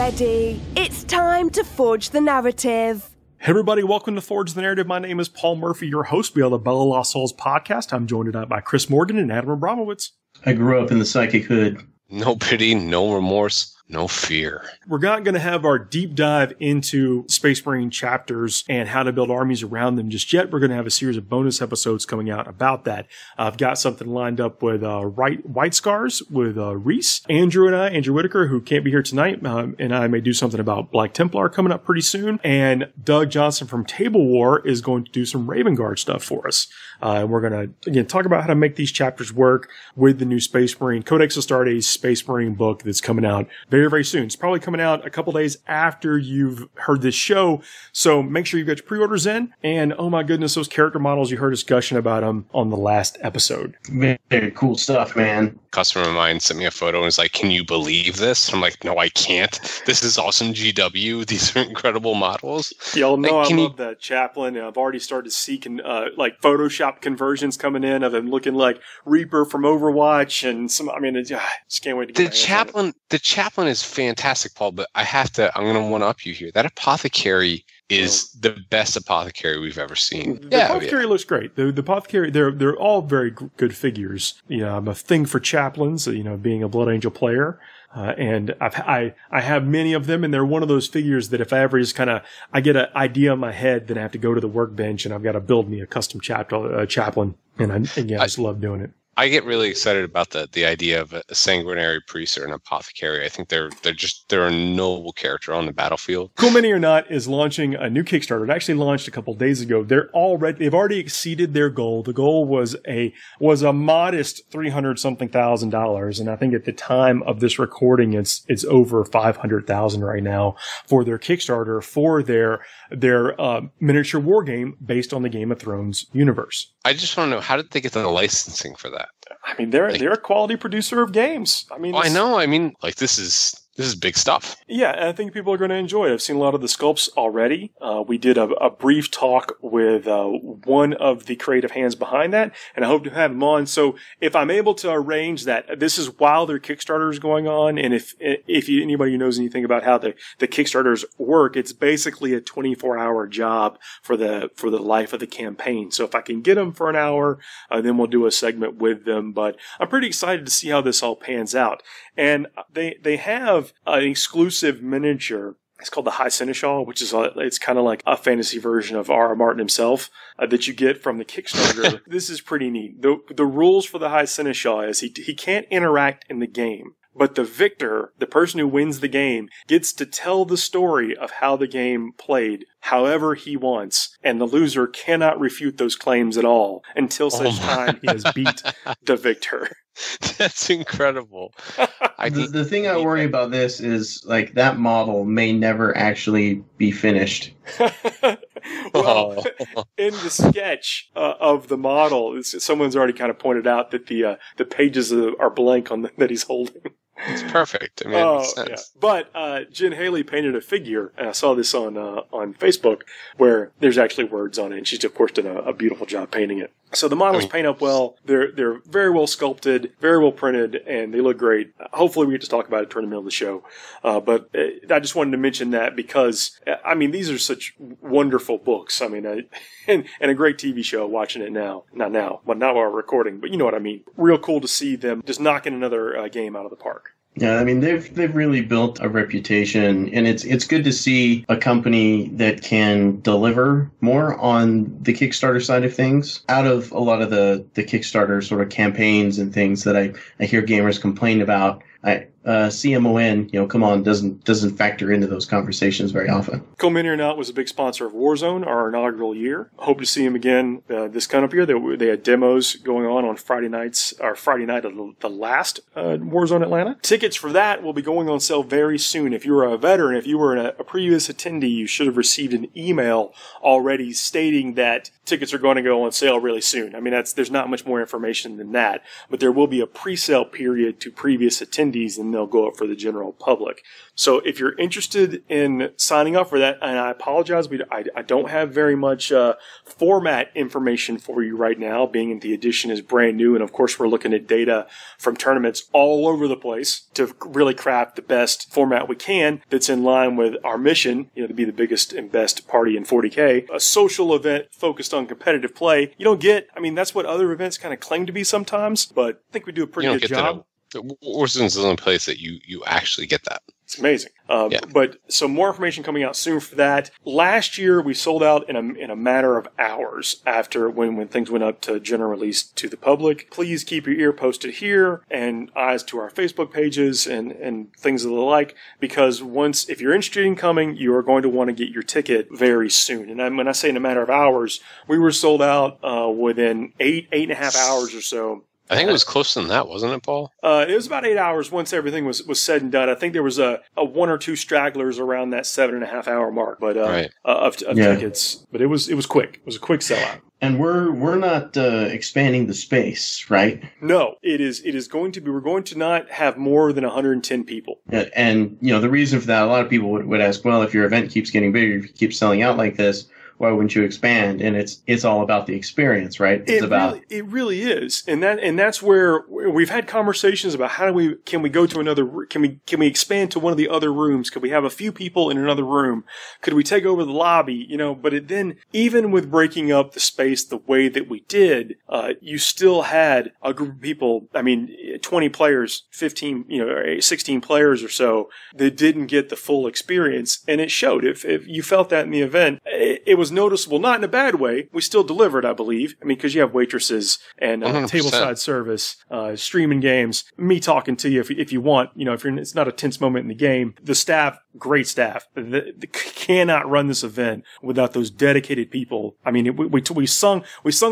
ready. It's time to forge the narrative. Hey everybody, welcome to Forge the Narrative. My name is Paul Murphy, your host. We are the Bella Lost Souls podcast. I'm joined tonight by Chris Morgan and Adam Abramowitz. I grew up in the psychic hood. No pity, no remorse, no fear. We're not going to have our deep dive into Space Marine chapters and how to build armies around them just yet. We're going to have a series of bonus episodes coming out about that. I've got something lined up with White Scars with Reese, Andrew Whitaker, who can't be here tonight, and I may do something about Black Templar coming up pretty soon. And Doug Johnson from Table War is going to do some Raven Guard stuff for us. And we're going to, again, talk about how to make these chapters work with the new Space Marine. Codexes start a Space Marine book that's coming out very, very soon. It's probably coming out a couple days after you've heard this show. So make sure you've got your pre-orders in. And oh my goodness, those character models, you heard discussion about them on the last episode. Very cool stuff, man. Customer of mine sent me a photo and was like, "Can you believe this?" I'm like, "No, I can't. This is awesome GW. These are incredible models." Y'all know I love that Chaplain. And I've already started seeing like Photoshop conversions coming in of him looking like Reaper from Overwatch and some. I mean, just can't wait to get the Chaplain is fantastic, Paul. But I'm going to one up you here. That Apothecary is the best Apothecary we've ever seen. The Apothecary looks great. The Apothecary, they're all very good figures. You know, I'm a thing for Chaplains, you know, being a Blood Angel player. And I have many of them, and they're one of those figures that if I ever just I get an idea in my head, then I have to go to the workbench and I've got to build me a custom Chaplain. And I just love doing it. I get really excited about the idea of a sanguinary priest or an apothecary. I think they're a noble character on the battlefield. Cool Mini or Not is launching a new Kickstarter. It actually launched a couple days ago. They've already exceeded their goal. The goal was a modest $300,000, and I think at the time of this recording, it's over $500,000 right now for their Kickstarter for their miniature war game based on the Game of Thrones universe. I just want to know, how did they get the licensing for that? I mean, they're a quality producer of games. I mean, I know. I mean, like this is big stuff. Yeah, and I think people are going to enjoy it. I've seen a lot of the sculpts already. We did a brief talk with one of the creative hands behind that, and I hope to have him on. So if I'm able to arrange that, this is while their Kickstarter is going on, and if anybody who knows anything about how the Kickstarters work, it's basically a 24-hour job for the life of the campaign. So if I can get them for an hour, then we'll do a segment with them. But I'm pretty excited to see how this all pans out. And they have an exclusive miniature. It's called the High Seneschal, which is it's kind of like a fantasy version of R.R. Martin himself that you get from the Kickstarter. This is pretty neat. The rules for the High Seneschal is he can't interact in the game. But the victor, the person who wins the game, gets to tell the story of how the game played however he wants. And the loser cannot refute those claims at all until such time he has beat the victor. That's incredible. The thing I worry about this is, like, that model may never actually be finished. Well, in the sketch of the model, someone's already kind of pointed out that the pages are blank on that he's holding. It's perfect. I mean, it makes sense. Yeah. But Jen Haley painted a figure, and I saw this on Facebook, where there's actually words on it, and she's, of course, done a beautiful job painting it. So the models paint up well. They're very well sculpted, very well printed, and they look great. Hopefully we get to talk about it toward the middle of the show. But I just wanted to mention that because, I mean, these are such wonderful books. I mean, and a great TV show, watching it now. Not now, but not while we're recording, but you know what I mean. Real cool to see them just knocking another game out of the park. Yeah, I mean, they've really built a reputation, and it's good to see a company that can deliver more on the Kickstarter side of things. Out of a lot of the Kickstarter sort of campaigns and things that I hear gamers complain about, CMON, come on, doesn't factor into those conversations very often. Cool Mini or Not was a big sponsor of Warzone, our inaugural year. Hope to see him again this coming up year. They had demos going on Friday night of the last Warzone Atlanta. Tickets for that will be going on sale very soon. If you were a veteran, if you were a previous attendee, you should have received an email already stating that tickets are going to go on sale really soon. I mean, there's not much more information than that, but there will be a pre-sale period to previous attendees, and and they'll go up for the general public. So if you're interested in signing up for that, and I apologize, I don't have very much format information for you right now, being the edition is brand new, and of course we're looking at data from tournaments all over the place to really craft the best format we can that's in line with our mission, to be the biggest and best party in 40k, a social event focused on competitive play. You don't get, that's what other events kind of claim to be sometimes, but I think we do a pretty good job. Warzone's the only place that you actually get that. It's amazing. But so more information coming out soon for that. Last year we sold out in a matter of hours after when things went up to general release to the public. Please keep your ear posted here and eyes to our Facebook pages and things of the like, because if you're interested in coming, you are going to want to get your ticket very soon. And when I say in a matter of hours, we were sold out within 8.5 hours or so. I think it was closer than that, wasn't it, Paul? It was about 8 hours once everything was said and done. I think there was a one or two stragglers around that 7.5 hour mark, but of tickets. But it was quick. It was a quick sellout. And we're not expanding the space, right? No, it is going to be. We're going to not have more than 110 people. And the reason for that, a lot of people would ask, well, if your event keeps getting bigger, if you keep selling out like this, why wouldn't you expand? And it's all about the experience, right? It really is, and that's where we've had conversations about can we go to another? Can we expand to one of the other rooms? Could we have a few people in another room? Could we take over the lobby? But then even with breaking up the space the way that we did, you still had a group of people. 20 players, 15, 16 players or so that didn't get the full experience, and it showed. If you felt that in the event, it was noticeable, not in a bad way. We still delivered, I believe. Because you have waitresses and tableside service, streaming games, me talking to you if you want. It's not a tense moment in the game. The staff, great staff. They cannot run this event without those dedicated people. We sung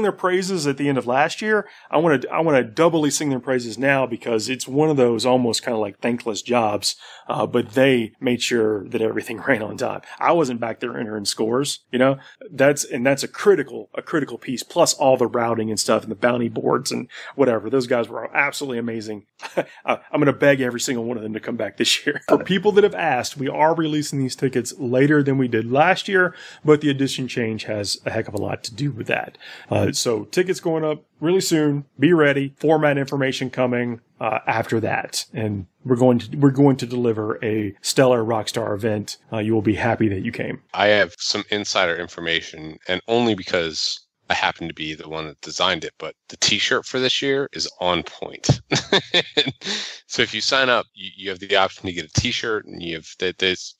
their praises at the end of last year. I want to doubly sing their praises now because it's one of those almost kind of like thankless jobs. But they made sure that everything ran on time. I wasn't back there entering scores. That's a critical piece, plus all the routing and stuff and the bounty boards and whatever. Those guys were absolutely amazing. I'm going to beg every single one of them to come back this year. For people that have asked, we are releasing these tickets later than we did last year, but the edition change has a heck of a lot to do with that. So tickets going up really soon. Be ready. Format information coming after that, and we're going to deliver a stellar Rockstar event. You will be happy that you came. I have some insider information, and only because I happen to be the one that designed it, but the T-shirt for this year is on point. So if you sign up, you have the option to get a T-shirt, and you have this.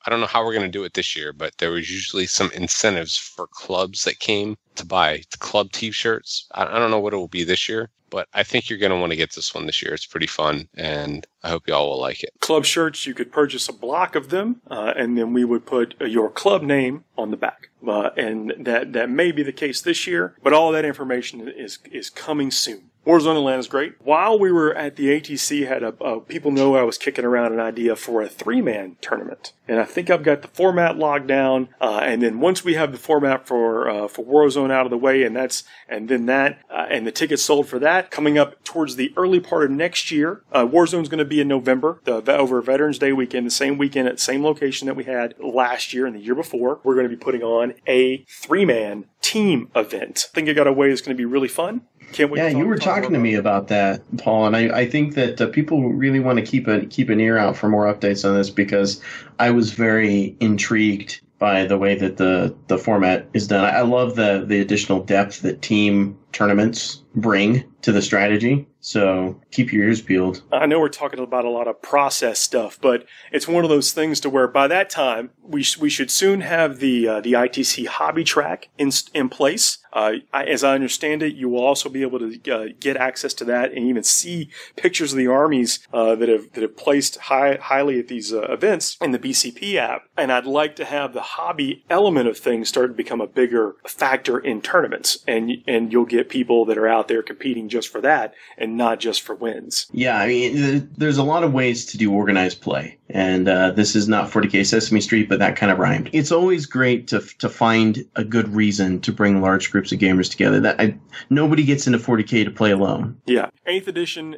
I don't know how we're going to do it this year, but there was usually some incentives for clubs that came to buy the club T-shirts. I don't know what it will be this year, but I think you're going to want to get this one this year. It's pretty fun, and I hope y'all will like it. Club shirts, you could purchase a block of them, and then we would put your club name on the back. And that may be the case this year, but all that information is coming soon. Warzone Atlanta is great. While we were at the ATC, people know I was kicking around an idea for a 3-man tournament, and I think I've got the format locked down. And then once we have the format for Warzone out of the way, and the tickets sold for that coming up towards the early part of next year. Warzone's going to be in November, over Veterans Day weekend, the same weekend at the same location that we had last year and the year before. We're going to be putting on a 3-man team event. I think I got a way it's going to be really fun. Can't wait. Yeah, you were talking to me about that, Paul, and I think that people really want to keep an ear out for more updates on this, because I was very intrigued by the way that the format is done. I love the additional depth that team tournaments bring to the strategy. So keep your ears peeled. I know we're talking about a lot of process stuff, but it's one of those things to where by that time we should soon have the ITC hobby track in place. As I understand it, you will also be able to get access to that and even see pictures of the armies that have placed highly at these events in the BCP app. And I'd like to have the hobby element of things start to become a bigger factor in tournaments, and you'll get people that are out there competing just for that and not just for wins. Yeah, I mean, there's a lot of ways to do organized play. And this is not 40k Sesame Street, but that kind of rhymed. It's always great to find a good reason to bring large groups of gamers together. Nobody gets into 40k to play alone. Yeah. 8th edition,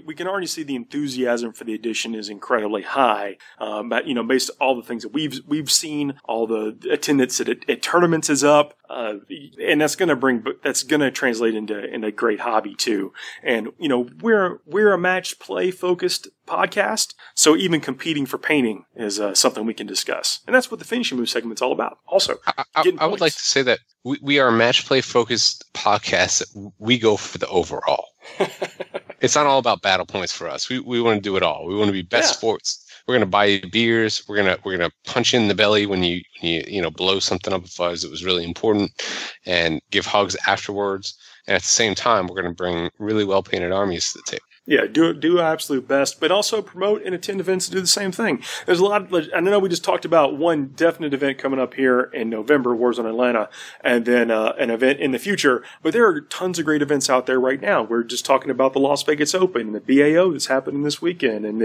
we can already see the enthusiasm for the edition is incredibly high. But, based on all the things that we've seen, all the attendance at tournaments is up. And that's going to translate into great hobby too. And, we're a match play focused podcast. So even competing for painting is something we can discuss. And that's what the finishing move segment's all about. Also, I would like to say that we are a match play focused podcast. We go for the overall. It's not all about battle points for us. We want to do it all. We want to be best sports. We're going to buy you beers. We're going to punch you in the belly when you blow something up if it was really important, and give hugs afterwards. And at the same time, we're going to bring really well painted armies to the table. Yeah, do our absolute best, but also promote and attend events to do the same thing. There's a lot of, I know we just talked about one definite event coming up here in November, Warzone Atlanta, and then an event in the future, but there are tons of great events out there right now. We're just talking about the Las Vegas Open and the BAO that's happening this weekend, and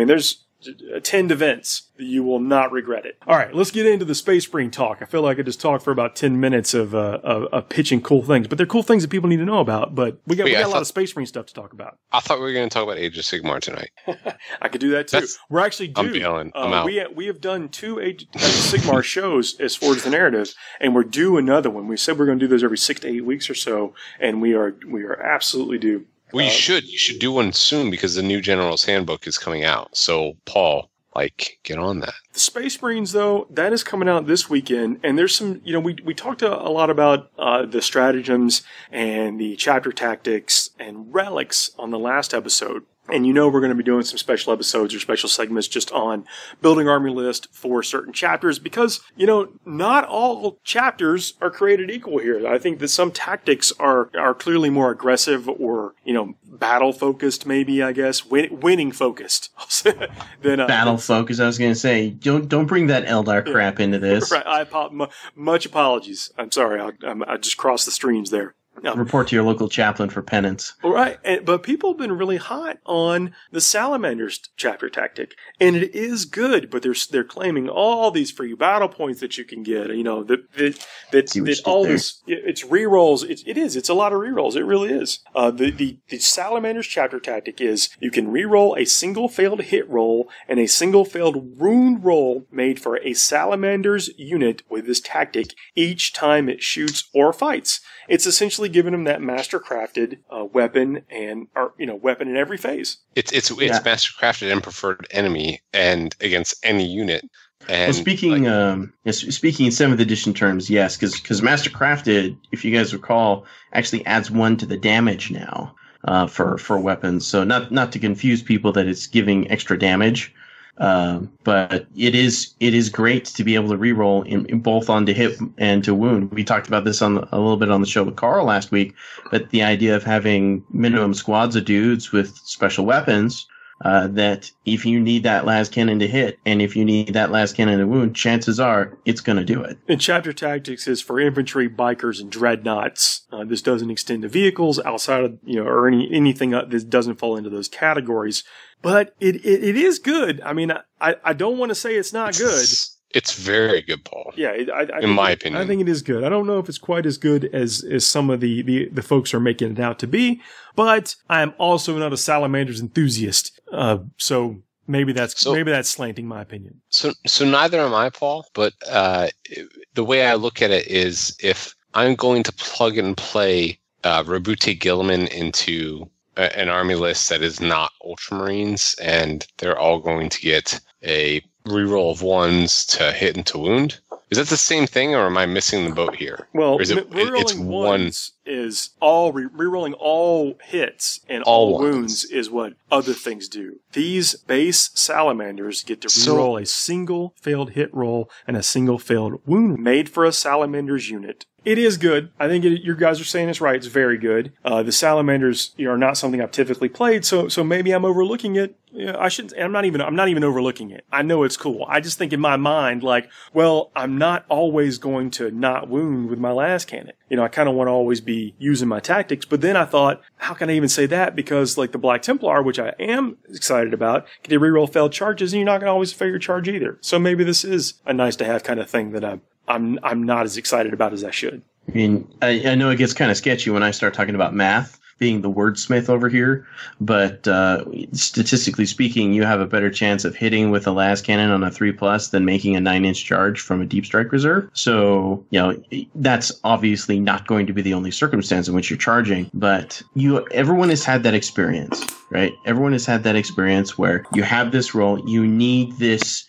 there's attend events. You will not regret it. All right, let's get into the Space Marine talk. I feel like I just talked for about 10 minutes of pitching cool things, but they're cool things that people need to know about. But we got a lot of Space Marine stuff to talk about. I thought we were going to talk about Age of Sigmar tonight. I could do that too. We're actually due. I'm bailing. I'm out. We have done 2 Age of Sigmar shows as far as the narrative, and we're due another one. We said we're going to do those every 6 to 8 weeks or so, and we are absolutely due. Well, you should do one soon because the new General's Handbook is coming out. So, Paul, get on that. The Space Marines, though, that is coming out this weekend, and there's some, we talked a lot about the stratagems and the chapter tactics and relics on the last episode. And we're going to be doing some special episodes or special segments just on building army list for certain chapters because, not all chapters are created equal here. I think that some tactics are clearly more aggressive or, battle focused, maybe, I guess, winning focused. than battle focused. I was going to say, don't bring that Eldar crap into this. Right. Much apologies. I'm sorry. I just crossed the streams there. No. Report to your local chaplain for penance. All right, but people have been really hot on the Salamanders chapter tactic, and it is good. But they're claiming all these free battle points that you can get. That all this it's rerolls. It's a lot of rerolls. It really is. The Salamanders chapter tactic is you can reroll a single failed hit roll and a single failed wound roll made for a Salamanders unit with this tactic each time it shoots or fights. It's essentially giving them that master-crafted weapon and weapon in every phase. It's master-crafted and preferred enemy and against any unit. And speaking in 7th edition terms, yes, because master-crafted, if you guys recall, actually adds 1 to the damage now for weapons. So not to confuse people that it's giving extra damage. But it is great to be able to reroll in both on to hit and to wound. We talked about this a little bit on the show with Carl last week, but the idea of having minimum squads of dudes with special weapons, that if you need that last cannon to hit and if you need that last cannon to wound, chances are it's going to do it. And chapter tactics is for infantry, bikers, and dreadnoughts. This doesn't extend to vehicles outside of, or anything that doesn't fall into those categories. But it is good. I mean, I don't want to say it's not good. It's very good, Paul. Yeah, in my opinion. I think it is good. I don't know if it's quite as good as some of the folks are making it out to be, but I am also not a Salamanders enthusiast. So maybe that's slanting my opinion. So neither am I, Paul, but the way I look at it is if I'm going to plug and play Rabute Gilliman into an army list that is not Ultramarines, and they're all going to get a reroll of 1s to hit and to wound. Is that the same thing, or am I missing the boat here? Well, or is it's 1s is all rerolling all hits and all wounds is what other things do. These base Salamanders get to reroll a single failed hit roll and a single failed wound made for a Salamander's unit. It is good. I think your guys are saying it's right. It's very good. The Salamanders are not something I've typically played, so maybe I'm overlooking it. I shouldn't. I'm not even overlooking it. I know it's cool. I just think in my mind, I'm not always going to not wound with my last cannon. I kind of want to always be using my tactics. But then I thought, how can I even say that? Because the Black Templar, which which I am excited about, get to reroll failed charges, and you're not going to always fail your charge either. So maybe this is a nice to have kind of thing that I'm not as excited about as I should. I mean, I know it gets kind of sketchy when I start talking about math, being the wordsmith over here, but statistically speaking, you have a better chance of hitting with a las cannon on a 3+ than making a 9-inch charge from a deep strike reserve. So, that's obviously not going to be the only circumstance in which you're charging, but everyone has had that experience, right? Everyone has had that experience where you have this roll, you need this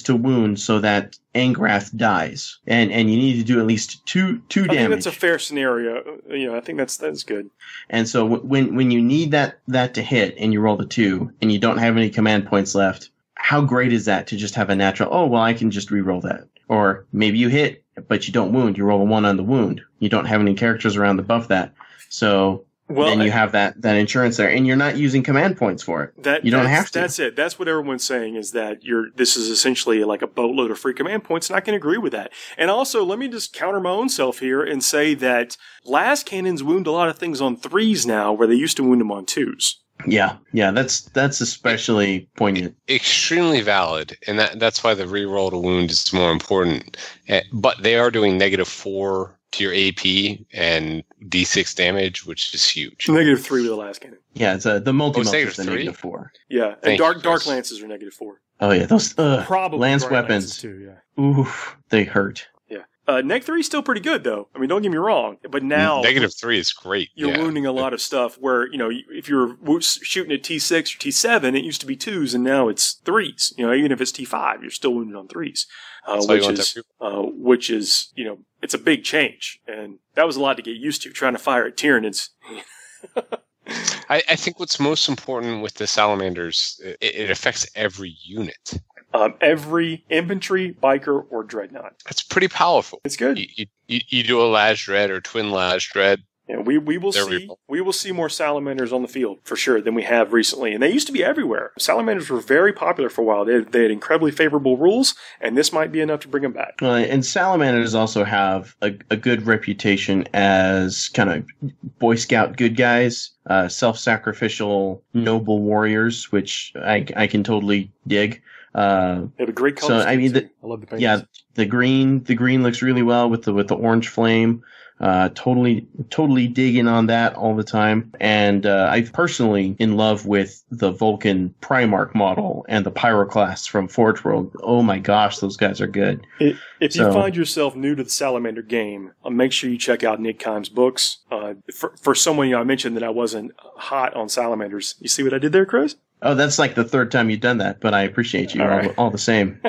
to wound so that Angrath dies, and you need to do at least two damage. I think that's a fair scenario. I think that's good. And so when you need that to hit and you roll the 2 and you don't have any command points left, how great is that to just have a natural, oh, well, I can just re-roll that. Or maybe you hit, but you don't wound. You roll a 1 on the wound. You don't have any characters around to buff that. So then you have that insurance there, and you're not using command points for it. You don't have to. That's it. That's what everyone's saying, is that this is essentially like a boatload of free command points, and I can agree with that. And also, let me just counter my own self here and say that las cannons wound a lot of things on 3s now, where they used to wound them on 2s. Yeah, that's especially poignant. Extremely valid, and that's why the reroll to wound is more important. But they are doing -4 to your AP and D6 damage, which is huge. -3 with the las cannon. Yeah, it's the multi-mult is the -4. Yeah, and dark lances are -4. Oh yeah, those probably lance weapons too. Yeah, oof, they hurt. Yeah, neg 3 is still pretty good though. I mean, don't get me wrong, but now -3 is great. You're wounding a lot of stuff where if you're shooting at T6 or T7, it used to be 2s, and now it's 3s. Even if it's T5, you're still wounded on 3s, which is it's a big change, and that was a lot to get used to. Trying to fire at Tyranids. I think what's most important with the salamanders, it affects every unit. Every infantry, biker, or dreadnought. It's pretty powerful. It's good. You do a Las Dread or twin Las Dread. Yeah, we will see more salamanders on the field for sure than we have recently, and they used to be everywhere. Salamanders were very popular for a while. They had incredibly favorable rules, and this might be enough to bring them back. And salamanders also have a good reputation as kind of Boy Scout good guys, self-sacrificial noble warriors, which I can totally dig. They have a great color. So I mean, I love the paint. Yeah, the green looks really well with the orange flame. Totally digging on that all the time. And I'm personally in love with the Vulcan Primarch model and the Pyroclasts from Forge World. Oh my gosh, those guys are good. If you find yourself new to the Salamander game, make sure you check out Nick Kime's books. For someone, I mentioned that I wasn't hot on Salamanders. You see what I did there, Chris? Oh, that's like the 3rd time you've done that, but I appreciate you all the same.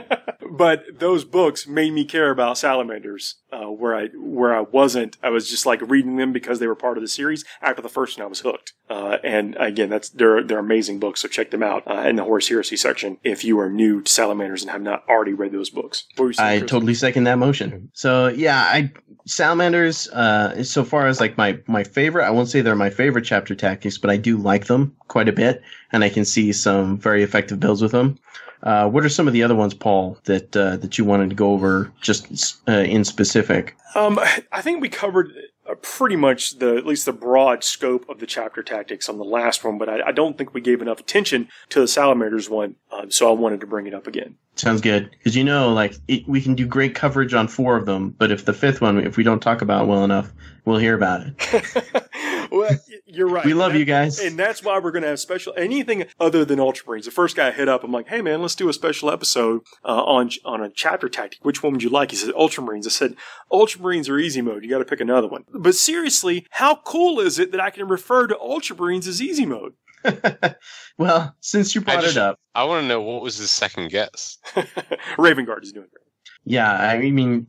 But those books made me care about salamanders, where I wasn't. I was just like reading them because they were part of the series. After the first one, I was hooked. And again, they're amazing books, so check them out in the Horus Heresy section if you are new to salamanders and have not already read those books. I totally second that motion. So yeah, salamanders, so far as like my favorite, I won't say they're my favorite chapter tactics, but I do like them quite a bit, and I can see some very effective builds with them. What are some of the other ones, Paul, that you wanted to go over just in specific? I think we covered pretty much at least the broad scope of the chapter tactics on the last one, but I don't think we gave enough attention to the Salamanders one, so I wanted to bring it up again. Sounds good. Because we can do great coverage on 4 of them, but if the 5th one, if we don't talk about it well enough, we'll hear about it. Well, you're right. We love you guys. And that's why we're going to have anything other than Ultramarines. The first guy I hit up, I'm like, hey man, let's do a special episode on a chapter tactic. Which one would you like? He said, Ultramarines. I said, Ultramarines are easy mode. You got to pick another one. But seriously, how cool is it that I can refer to Ultramarines as easy mode? Well, since you brought it up. I want to know, what was his second guess? Raven Guard is doing great. Yeah, I mean,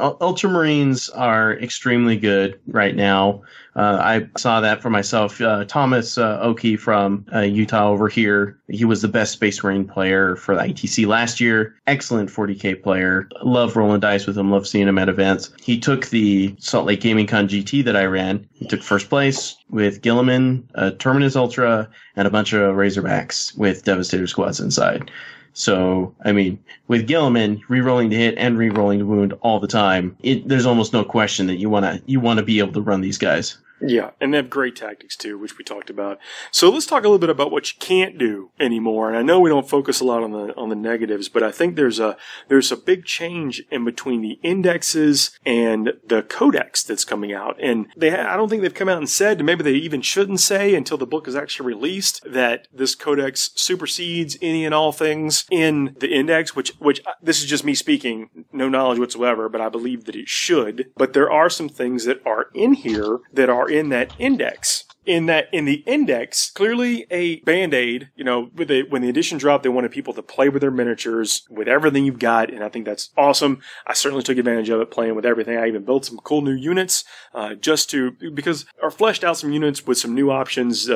Ultramarines are extremely good right now. I saw that for myself. Thomas Oki from Utah over here, he was the best Space Marine player for the ITC last year. Excellent 40k player. Love rolling dice with him. Love seeing him at events. He took the Salt Lake Gaming Con GT that I ran. He took first place with Gilliman, Terminus Ultra, and a bunch of Razorbacks with Devastator squads inside. So, I mean, with Gilliman, re-rolling to hit and re-rolling to wound all the time, there's almost no question that you want to be able to run these guys. Yeah, and they have great tactics too, which we talked about. So let's talk a little bit about what you can't do anymore. And I know we don't focus a lot on the negatives, but I think there's a big change in between the indexes and the codex that's coming out. And I don't think they've come out and said, maybe they even shouldn't say until the book is actually released, that this codex supersedes any and all things in the index, which this is just me speaking, no knowledge whatsoever, but I believe that it should. But there are some things that are in here that are in that index. In the index, clearly a Band-Aid, when the edition dropped, they wanted people to play with their miniatures, with everything you've got, and I think that's awesome. I certainly took advantage of it, playing with everything. I even built some cool new units, or fleshed out some units with some new options,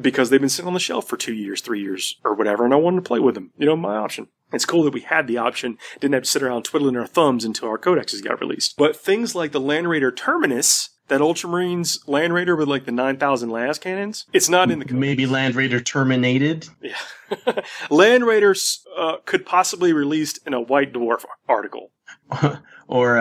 because they've been sitting on the shelf for 2 years, 3 years, or whatever, and I wanted to play with them. My option. It's cool that we had the option, didn't have to sit around twiddling our thumbs until our codexes got released. But things like the Land Raider Terminus, that Ultramarines Land Raider with like the 9,000 las cannons, it's not in the codex. Maybe Land Raider Terminated? Yeah. Land Raiders could possibly released in a White Dwarf article. Or,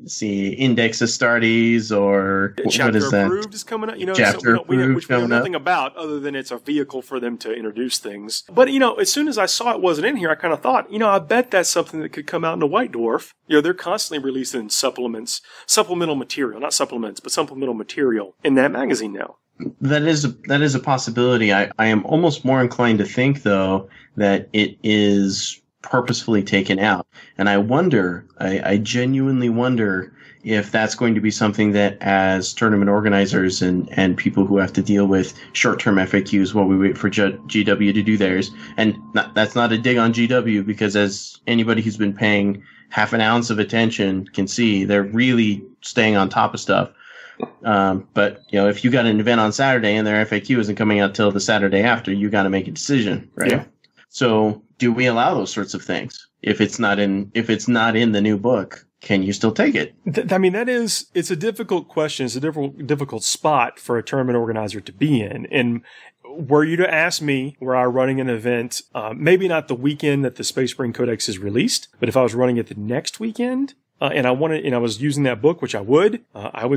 Index Astartes, or Chapter what is that? Approved is coming up, Chapter Approved, which we know nothing about, other than it's a vehicle for them to introduce things. But, as soon as I saw it wasn't in here, I kind of thought, I bet that's something that could come out in a White Dwarf. They're constantly releasing supplemental material, not supplements, but supplemental material in that magazine now. That is a possibility. I am almost more inclined to think, though, that it is purposefully taken out. And I genuinely wonder if that's going to be something that, as tournament organizers and people who have to deal with short-term FAQs while we wait for GW to do theirs, and that's not a dig on GW, because as anybody who's been paying half an ounce of attention can see, they're really staying on top of stuff. But if you got an event on Saturday and their FAQ isn't coming out till the Saturday after, you got to make a decision, right? Yeah. So do we allow those sorts of things? If it's not in the new book, can you still take it? It's a difficult question. It's a difficult spot for a tournament organizer to be in. And were you to ask me, were I running an event, maybe not the weekend that the Space Marine Codex is released, but if I was running it the next weekend, and I was using that book, which I would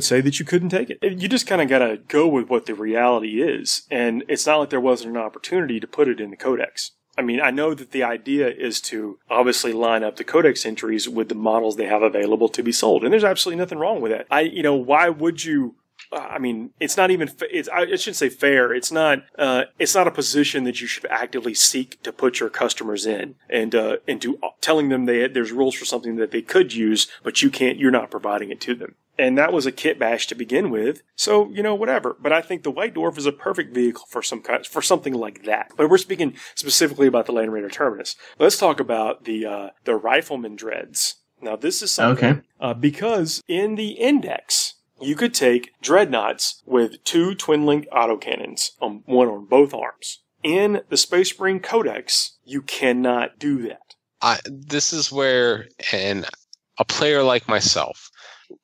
say that you couldn't take it. You just kind of got to go with what the reality is. And it's not like there wasn't an opportunity to put it in the Codex. I know that the idea is to obviously line up the Codex entries with the models they have available to be sold. And there's absolutely nothing wrong with that. Why would you? It's not even. I shouldn't say fair. It's not a position that you should actively seek to put your customers in, and to telling them there's rules for something that they could use, but you can't. You're not providing it to them. And that was a kit bash to begin with. So, whatever. But I think the White Dwarf is a perfect vehicle for something like that. But we're speaking specifically about the Land Raider Terminus. Let's talk about the Rifleman Dreads. Now, this is something. Okay. Because in the index, you could take dreadnoughts with 2 twin-linked autocannons, one on both arms. In the Space Marine Codex, you cannot do that. This is where a player like myself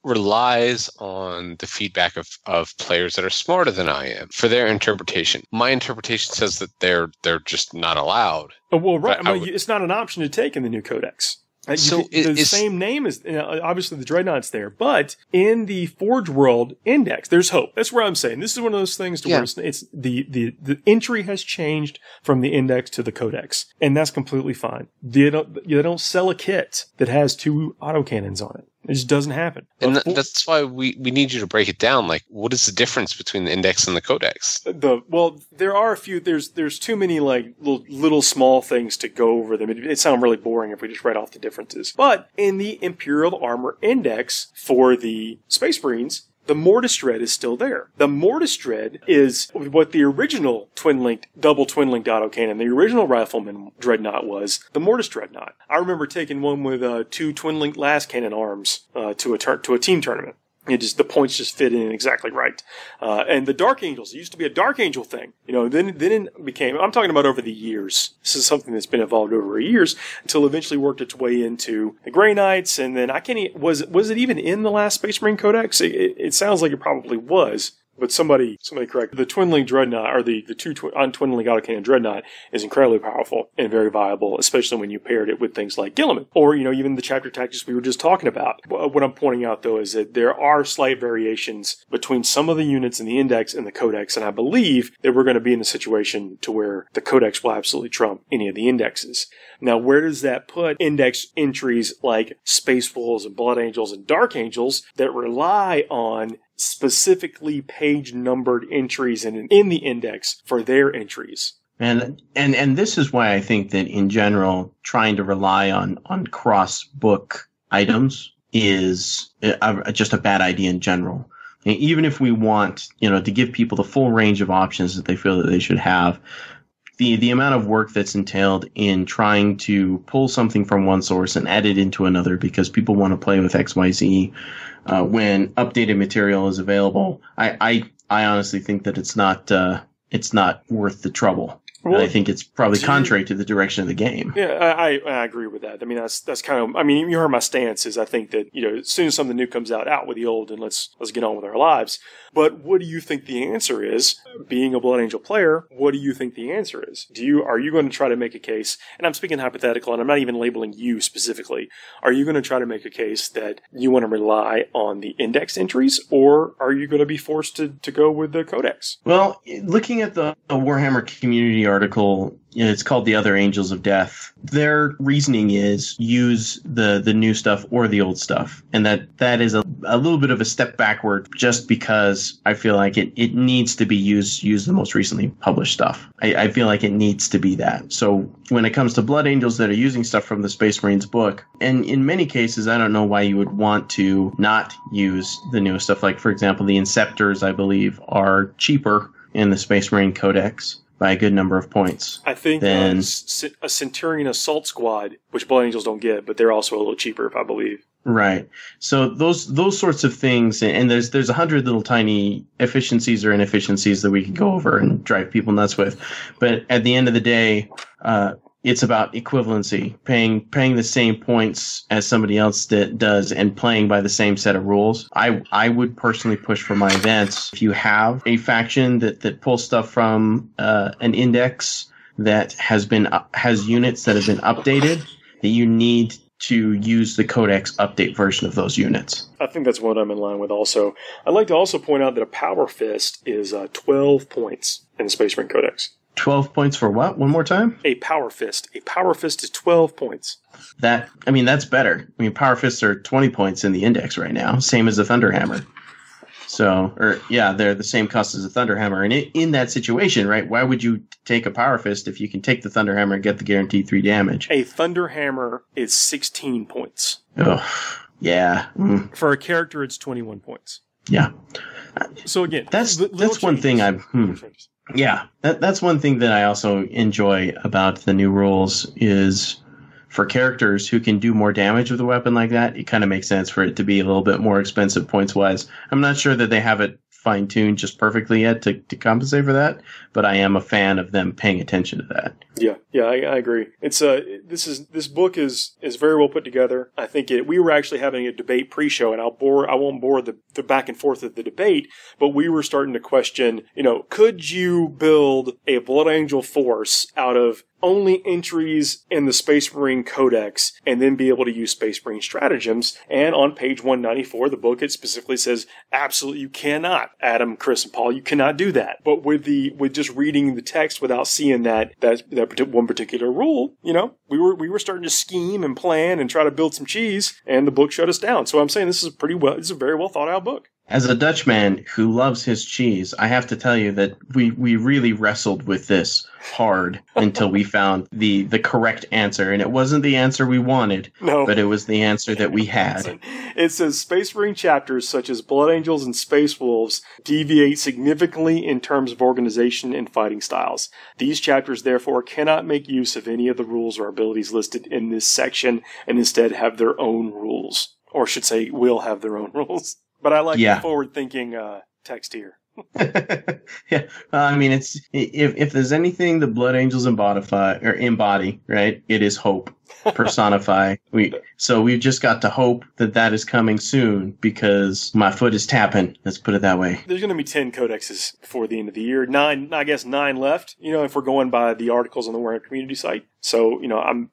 relies on the feedback of players that are smarter than I am for their interpretation. My interpretation says that they're just not allowed. Well, right. It's not an option to take in the new Codex. The same name is obviously the Dreadnought's there, but in the Forge World Index, there's hope. That's where I'm saying this is one of those things where it's the entry has changed from the Index to the Codex, and that's completely fine. They don't sell a kit that has 2 autocannons on it. It just doesn't happen. And that's why we need you to break it down. Like, what is the difference between the Index and the Codex? There are a few. There's too many like little small things to go over them. It sounds really boring if we just write off the differences. But in the Imperial Armor Index for the Space Marines, the Mortis Dread is still there. The Mortis Dread is what the original double twin-linked autocannon, the original Rifleman Dreadnought was, the Mortis Dreadnought. I remember taking one with 2 twin-linked las cannon arms to a team tournament. The points just fit in exactly right. And the Dark Angels, it used to be a Dark Angel thing. Then it became, I'm talking about over the years. This is something that's been evolved over years until eventually worked its way into the Grey Knights. And then was it even in the last Space Marine Codex? It sounds like it probably was. But somebody correct. The Twinling Dreadnought, or the Twinling Autocannon Dreadnought, is incredibly powerful and very viable, especially when you paired it with things like Guilliman, or even the chapter tactics we were just talking about. What I'm pointing out, though, is that there are slight variations between some of the units in the Index and the Codex, and I believe that we're going to be in a situation to where the Codex will absolutely trump any of the Indexes. Now, where does that put Index entries like Space Wolves and Blood Angels and Dark Angels that rely on specifically page-numbered entries in the Index for their entries? And this is why I think that in general, trying to rely on cross-book items is just a bad idea in general. Even if we want, to give people the full range of options that they feel that they should have, the amount of work that's entailed in trying to pull something from one source and add it into another because people want to play with XYZ when updated material is available, I honestly think that it's not worth the trouble. Well, I think it's probably contrary to the direction of the game. Yeah, I agree with that. I mean, that's kind of, you heard my stance is I think that, as soon as something new comes out with the old and let's get on with our lives. But what do you think the answer is? Being a Blood Angel player, what do you think the answer is? Are you going to try to make a case, and I'm speaking hypothetical and I'm not even labeling you specifically, are you going to try to make a case that you want to rely on the Index entries, or are you going to be forced to go with the Codex? Well, looking at the Warhammer community article, it's called The Other Angels of Death. Their reasoning is use the new stuff or the old stuff. And that is a little bit of a step backward just because I feel like it needs to be use the most recently published stuff. I feel like it needs to be that. So when it comes to Blood Angels that are using stuff from the Space Marines book, and in many cases, I don't know why you would want to not use the newest stuff. Like, for example, the Inceptors, I believe, are cheaper in the Space Marine Codex by a good number of points. I think a Centurion Assault Squad, which Blood Angels don't get, but they're also a little cheaper, if I believe. Right. So those sorts of things, and there's 100 little tiny efficiencies or inefficiencies that we could go over and drive people nuts with. But at the end of the day, it's about equivalency, paying the same points as somebody else does and playing by the same set of rules. I would personally push for my events. If you have a faction that pulls stuff from an Index that has units that have been updated, that you need to use the Codex update version of those units. I think that's what I'm in line with also. I'd like to also point out that a Power Fist is 12 points in the Space Marine Codex. 12 points for what? One more time? A Power Fist. A Power Fist is 12 points. That's better. Power Fists are 20 points in the Index right now, same as the Thunderhammer. They're the same cost as a Thunderhammer. And in that situation, right, why would you take a Power Fist if you can take the Thunderhammer and get the guaranteed 3 damage? A Thunderhammer is 16 points. Oh, yeah. Mm. For a character, it's 21 points. Yeah. So again, that's one thing Yeah, that's one thing that I also enjoy about the new rules is for characters who can do more damage with a weapon like that, it kind of makes sense for it to be a little bit more expensive points-wise. I'm not sure that they have it fine-tuned just perfectly yet to compensate for that, but I am a fan of them paying attention to that. Yeah, I agree. It's this book is very well put together. I think we were actually having a debate pre-show, and I won't bore the back and forth of the debate, but we were starting to question, could you build a Blood Angel force out of only entries in the Space Marine Codex and then be able to use Space Marine stratagems? And on page 194 of the book, it specifically says, absolutely you cannot. Adam, Chris, and Paul, you cannot do that. But with just reading the text without seeing that one particular rule, we were starting to scheme and plan and try to build some cheese, and the book shut us down. So I'm saying this is a very well thought out book. As a Dutchman who loves his cheese, I have to tell you that we really wrestled with this hard until we found the correct answer. And it wasn't the answer we wanted, but it was the answer that we had. It says Space Marine chapters such as Blood Angels and Space Wolves deviate significantly in terms of organization and fighting styles. These chapters, therefore, cannot make use of any of the rules or abilities listed in this section and instead have their own rules. Or I should say, will have their own rules. But I like the forward-thinking text here. Yeah, I mean, it's if there's anything the Blood Angels embody, right? It is hope, personify. We've just got to hope that is coming soon because my foot is tapping. Let's put it that way. There's going to be 10 codexes before the end of the year. 9 left. If we're going by the articles on the Warhammer community site. So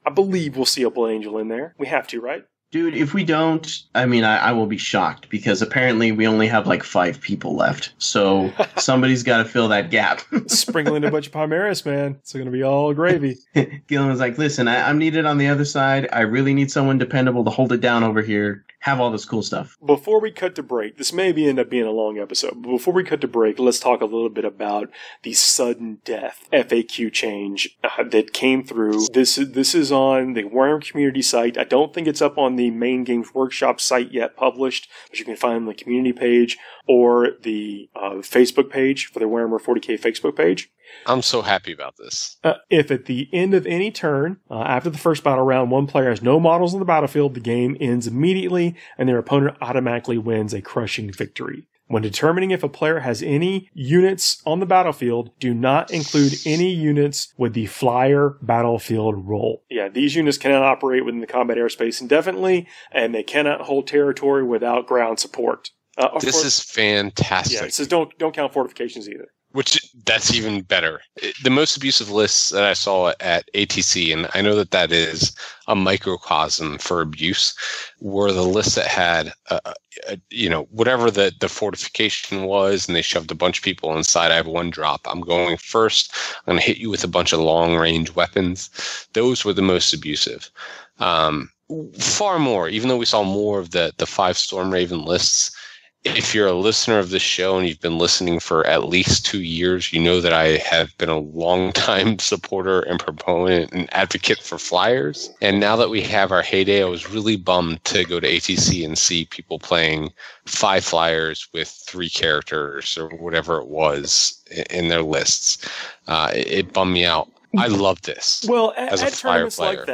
I believe we'll see a Blood Angel in there. We have to, right? Dude, if we don't, I mean, I will be shocked because apparently we only have like 5 people left. So somebody's got to fill that gap. Sprinkling a bunch of Primaris, man. It's going to be all gravy. Gillen was like, listen, I'm needed on the other side. I really need someone dependable to hold it down over here. Have all this cool stuff. Before we cut to break, this may end up being a long episode, but before we cut to break, let's talk a little bit about the sudden death FAQ change that came through. This is on the Warhammer community site. I don't think it's up on the main Games Workshop site yet published, but you can find it on the community page or the Facebook page for the Warhammer 40k Facebook page. I'm so happy about this. If at the end of any turn, after the first battle round, one player has no models on the battlefield, the game ends immediately and their opponent automatically wins a crushing victory. When determining if a player has any units on the battlefield, do not include any units with the flyer battlefield role. Yeah, these units cannot operate within the combat airspace indefinitely, and they cannot hold territory without ground support. This is fantastic. Yeah, it says don't count fortifications either. Which, that's even better. The most abusive lists that I saw at ATC, and I know that is a microcosm for abuse, were the lists that had, whatever the fortification was, and they shoved a bunch of people inside. I have 1 drop. I'm going first. I'm going to hit you with a bunch of long-range weapons. Those were the most abusive. Far more, even though we saw more of the 5 Storm Raven lists. If you're a listener of this show and you've been listening for at least 2 years, you know that I have been a long-time supporter and proponent and advocate for flyers. And now that we have our heyday, I was really bummed to go to ATC and see people playing 5 flyers with 3 characters or whatever it was in their lists. It bummed me out. I love this. Well, at tournaments like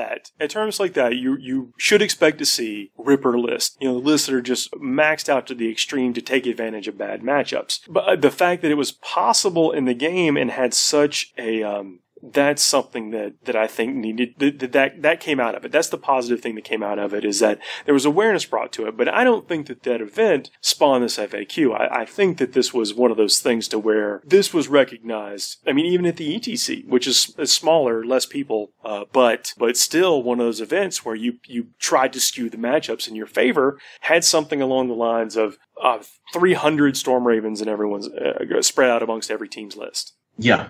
that, you should expect to see Ripper lists. The lists that are just maxed out to the extreme to take advantage of bad matchups. But the fact that it was possible in the game and had such a that's something that I think needed that came out of it. That's the positive thing that came out of it, is that there was awareness brought to it. But I don't think that event spawned this FAQ. I think that this was one of those things to where this was recognized. I mean, even at the ETC, which is smaller, less people, but still one of those events where you tried to skew the matchups in your favor, had something along the lines of 300 Storm Ravens and everyone's spread out amongst every team's list. Yeah.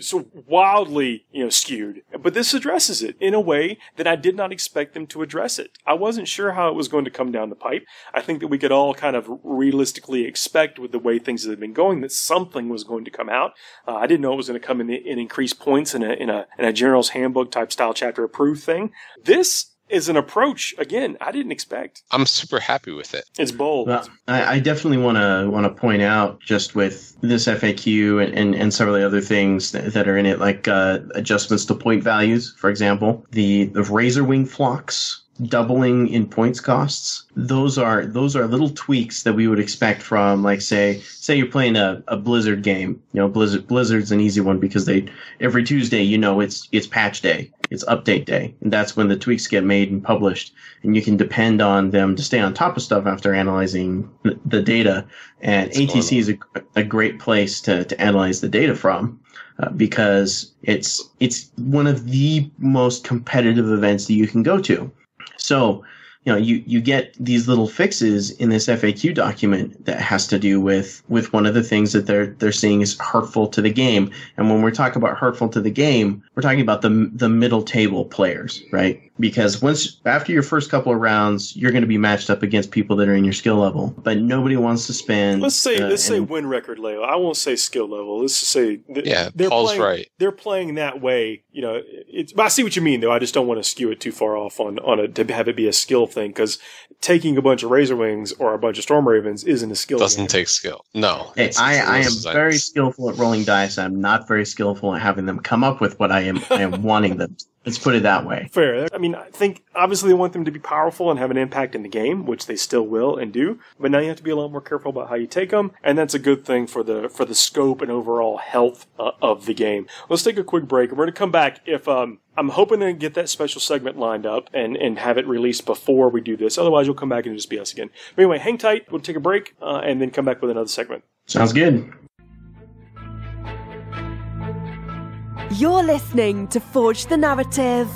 So wildly, skewed. But this addresses it in a way that I did not expect them to address it. I wasn't sure how it was going to come down the pipe. I think that we could all kind of realistically expect, with the way things have been going, that something was going to come out. I didn't know it was going to come in increased points in a general's handbook type style chapter approved thing. This is an approach, again, I didn't expect. I'm super happy with it. It's bold. Well, I definitely want to point out, just with this FAQ and several of the other things that are in it, like adjustments to point values, for example, the Razor Wing flocks doubling in points costs. Those are little tweaks that we would expect from, like, say you're playing a Blizzard game. Blizzard's an easy one because every Tuesday, it's patch day. It's update day, and that's when the tweaks get made and published, and you can depend on them to stay on top of stuff after analyzing the data. And ATC is a great place to analyze the data from, because it's one of the most competitive events that you can go to. So, you get these little fixes in this FAQ document that has to do with one of the things that they're seeing is hurtful to the game. And when we're talking about hurtful to the game, we're talking about the middle table players, right? Because after your first couple of rounds, you're going to be matched up against people that are in your skill level, but nobody wants to spend. Let's say win record level. I won't say skill level. Let's just say Paul's right. They're playing that way. I see what you mean, though. I just don't want to skew it too far off to have it be a skill thing, because taking a bunch of Razor Wings or a bunch of Storm Ravens isn't a skill. Doesn't take skill. No. Hey, I am very skillful at rolling dice. I'm not very skillful at having them come up with what I am wanting them Let's put it that way. Fair. I mean, I think obviously they want them to be powerful and have an impact in the game, which they still will and do. But now you have to be a lot more careful about how you take them, and that's a good thing for the scope and overall health of the game. Let's take a quick break, and we're going to come back. If I'm hoping to get that special segment lined up and have it released before we do this. Otherwise, you'll come back and just be us again. But anyway, hang tight. We'll take a break and then come back with another segment. Sounds good. You're listening to Forge the Narrative.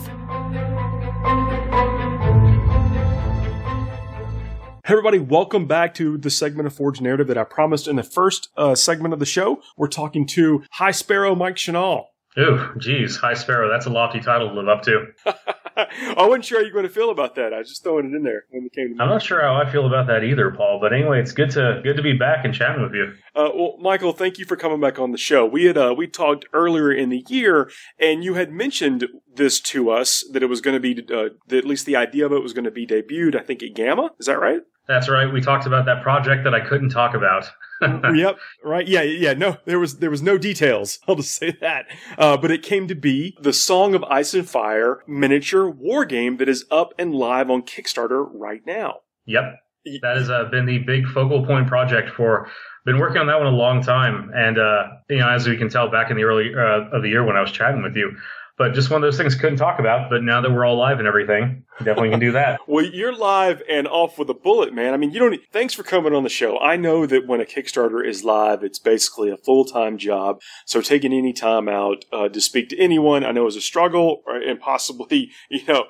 Hey everybody, welcome back to the segment of Forge Narrative that I promised in the first segment of the show. We're talking to High Sparrow Mike Chanal. Ooh, geez, High Sparrow, that's a lofty title to live up to. I wasn't sure how you were going to feel about that. I was just throwing it in there when it came to me. I'm not sure how I feel about that either, Paul, but anyway, it's good to be back and chatting with you. Well, Michael, thank you for coming back on the show. We we talked earlier in the year, and you had mentioned this to us, that it was going to be, at least the idea of it was going to be debuted, I think, at Gamma. Is that right? That's right. We talked about that project that I couldn't talk about. Yep. Right. Yeah. No, there was no details. I'll just say that. But it came to be the Song of Ice and Fire miniature war game that is up and live on Kickstarter right now. Yep. That has been the big focal point project been working on that one a long time. And, as we can tell back in the early of the year when I was chatting with you, but just one of those things couldn't talk about. But now that we're all live and everything, definitely can do that. Well, you're live and off with a bullet, man. I mean, thanks for coming on the show. I know that when a Kickstarter is live, it's basically a full-time job. So taking any time out to speak to anyone, I know is a struggle, and possibly,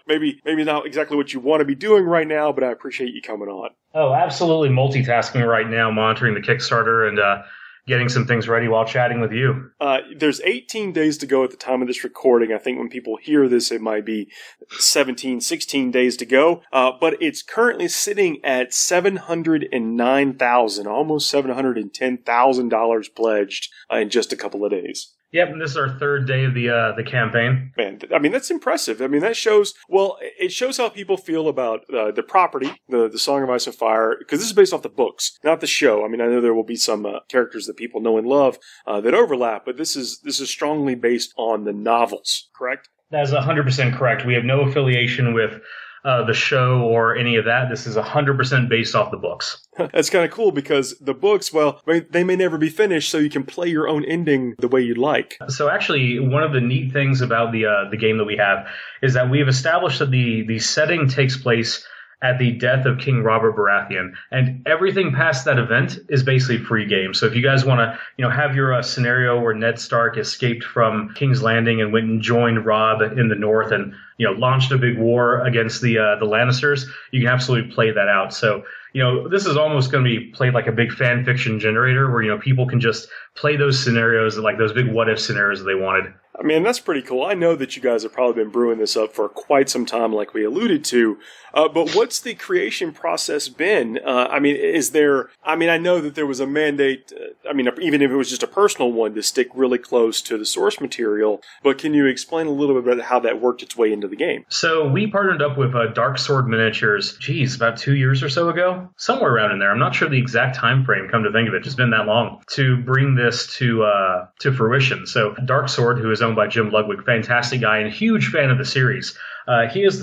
maybe not exactly what you want to be doing right now, but I appreciate you coming on. Oh, absolutely multitasking right now, monitoring the Kickstarter and getting some things ready while chatting with you. There's 18 days to go at the time of this recording. I think when people hear this, it might be 16 days to go. But it's currently sitting at $709,000, almost $710,000 pledged in just a couple of days. Yep, and this is our third day of the campaign. Man, I mean, that's impressive. I mean, it shows how people feel about the property, the Song of Ice and Fire, because this is based off the books, not the show. I mean, I know there will be some characters that people know and love that overlap, but this is strongly based on the novels, correct? That is 100% correct. We have no affiliation with the show or any of that. This is 100% based off the books. That's kind of cool because the books, well, they may never be finished, so you can play your own ending the way you'd like. So actually, one of the neat things about the game that we have is that we have established that the setting takes place at the death of King Robert Baratheon, and everything past that event is basically free game. So if you guys want to, have your scenario where Ned Stark escaped from King's Landing and went and joined Robb in the north and launched a big war against the Lannisters, you can absolutely play that out. So this is almost going to be played like a big fan fiction generator where people can just play those scenarios, like those big what if scenarios that they wanted. I mean, that's pretty cool. I know that you guys have probably been brewing this up for quite some time, like we alluded to. But what's the creation process been? I know that there was a mandate, even if it was just a personal one, to stick really close to the source material. But can you explain a little bit about how that worked its way into the game? So we partnered up with Dark Sword Miniatures, about 2 years or so ago, somewhere around in there. I'm not sure the exact time frame, come to think of it. It's been that long to bring this to fruition. So Dark Sword, who is owned by Jim Ludwig, fantastic guy and huge fan of the series. He was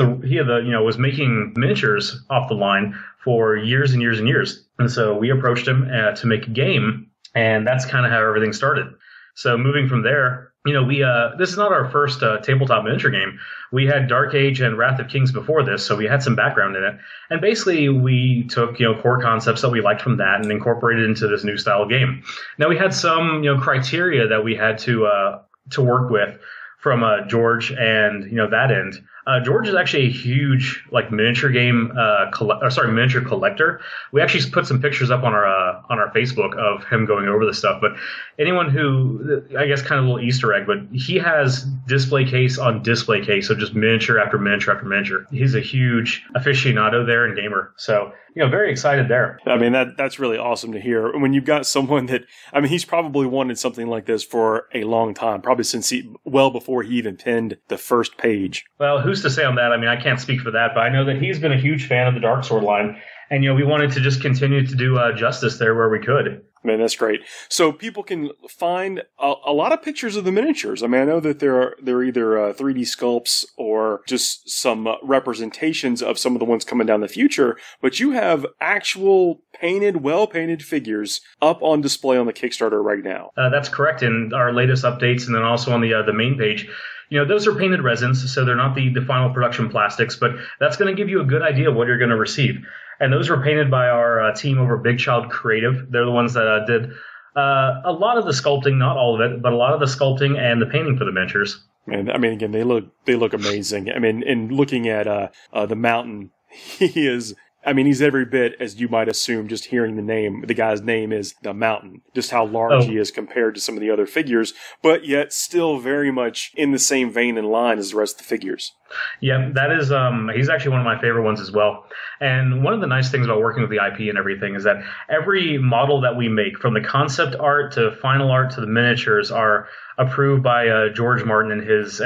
making miniatures off the line for years and years and years. And so we approached him to make a game, and that's kind of how everything started. So moving from there, this is not our first tabletop miniature game. We had Dark Age and Wrath of Kings before this, so we had some background in it. And basically we took, core concepts that we liked from that and incorporated into this new style of game. Now we had some, criteria that we had to work with from George and that end. George is actually a huge miniature game miniature collector. We actually put some pictures up on our Facebook of him going over the stuff. But anyone who, I guess, kind of a little Easter egg, but he has display case on display case, so just miniature after miniature after miniature. He's a huge aficionado there and gamer. So very excited there. I mean, that's really awesome to hear. When you've got someone that, he's probably wanted something like this for a long time, probably since well before he even penned the first page. Well, who's to say on that? I can't speak for that, but I know that he's been a huge fan of the Dark Sword line. And, we wanted to just continue to do justice there where we could. Man, that's great. So people can find a lot of pictures of the miniatures. I mean, I know that they're either 3D sculpts or just some representations of some of the ones coming down the future, but you have actual well-painted figures up on display on the Kickstarter right now. That's correct. In our latest updates, and then also on the main page, those are painted resins, so they're not the final production plastics, but that's going to give you a good idea of what you're going to receive. And those were painted by our team over Big Child Creative. They're the ones that did a lot of the sculpting, not all of it, but a lot of the sculpting and the painting for the miniatures. And I mean, again, they look amazing. I mean, and looking at the Mountain, he's every bit as you might assume just hearing the name. The guy's name is the Mountain. Just how large he is compared to some of the other figures, but yet still very much in the same vein and line as the rest of the figures. Yeah, that is, he's actually one of my favorite ones as well. And one of the nice things about working with the IP and everything is that every model that we make, from the concept art to final art to the miniatures, are approved by George Martin and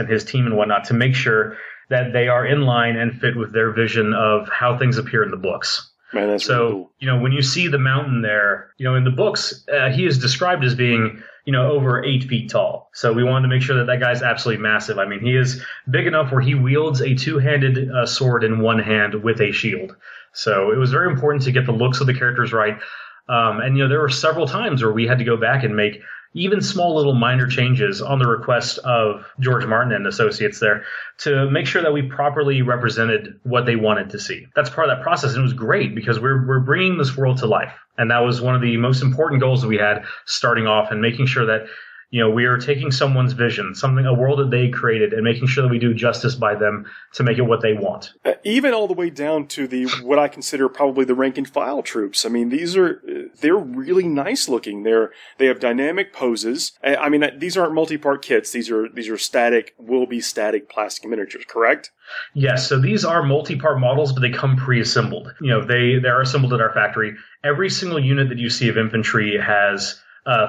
his team and whatnot to make sure that they are in line and fit with their vision of how things appear in the books. Man, that's so really cool. When you see the Mountain there, in the books, he is described as being over 8 feet tall. So we wanted to make sure that guy's absolutely massive. I mean, he is big enough where he wields a two-handed sword in one hand with a shield. So it was very important to get the looks of the characters right. And there were several times where we had to go back and make even small little minor changes on the request of George Martin and associates there to make sure that we properly represented what they wanted to see. That's part of that process, and it was great because we're bringing this world to life. And that was one of the most important goals that we had starting off, and making sure that we are taking someone's vision, a world that they created, and making sure that we do justice by them to make it what they want. Even all the way down to what I consider probably the rank and file troops. I mean, they're really nice looking. They have dynamic poses. I mean, these aren't multi-part kits. These are static plastic miniatures, correct? Yes, so these are multi-part models, but they come pre-assembled. They are assembled at our factory. Every single unit that you see of infantry has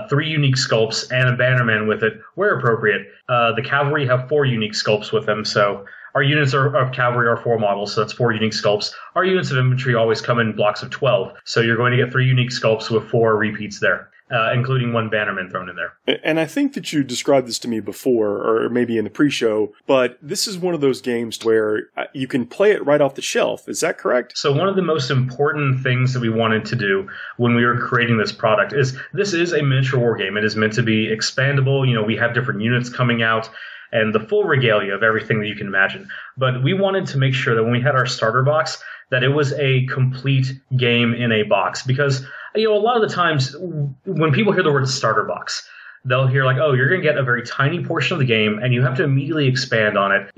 3 unique sculpts and a bannerman with it, where appropriate. The cavalry have 4 unique sculpts with them, so our units of cavalry are 4 models, so that's 4 unique sculpts. Our units of infantry always come in blocks of 12, so you're going to get 3 unique sculpts with 4 repeats there, including 1 bannerman thrown in there. And I think that you described this to me before, or maybe in the pre-show, but this is one of those games where you can play it right off the shelf. Is that correct? So one of the most important things that we wanted to do when we were creating this product is this is a miniature war game. It is meant to be expandable. We have different units coming out and the full regalia of everything that you can imagine. But we wanted to make sure that when we had our starter box, that it was a complete game in a box. Because, a lot of the times when people hear the word starter box, they'll hear like, oh, you're going to get a very tiny portion of the game and you have to immediately expand on it.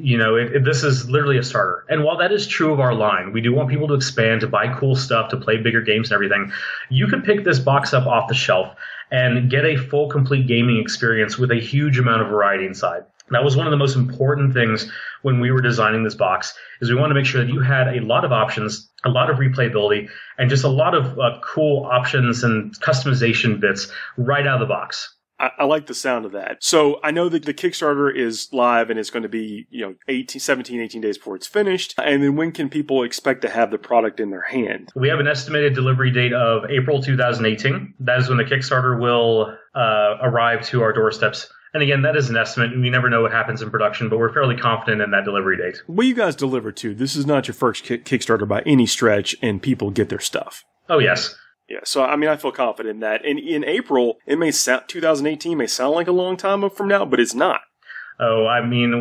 This is literally a starter. And while that is true of our line, we do want people to expand, to buy cool stuff, to play bigger games and everything. You could pick this box up off the shelf and get a full, complete gaming experience with a huge amount of variety inside. That was one of the most important things when we were designing this box, is we wanted to make sure that you had a lot of options, a lot of replayability, and just a lot of cool options and customization bits right out of the box. I like the sound of that. So I know that the Kickstarter is live and it's going to be, 17, 18 days before it's finished. And then when can people expect to have the product in their hand? We have an estimated delivery date of April 2018. That is when the Kickstarter will arrive to our doorsteps. And again, that is an estimate. We never know what happens in production, but we're fairly confident in that delivery date. Will you guys deliver to? This is not your first Kickstarter by any stretch, and people get their stuff. Oh, yes. Yeah, so I feel confident in that. And in April, 2018 may sound like a long time from now, but it's not. Oh,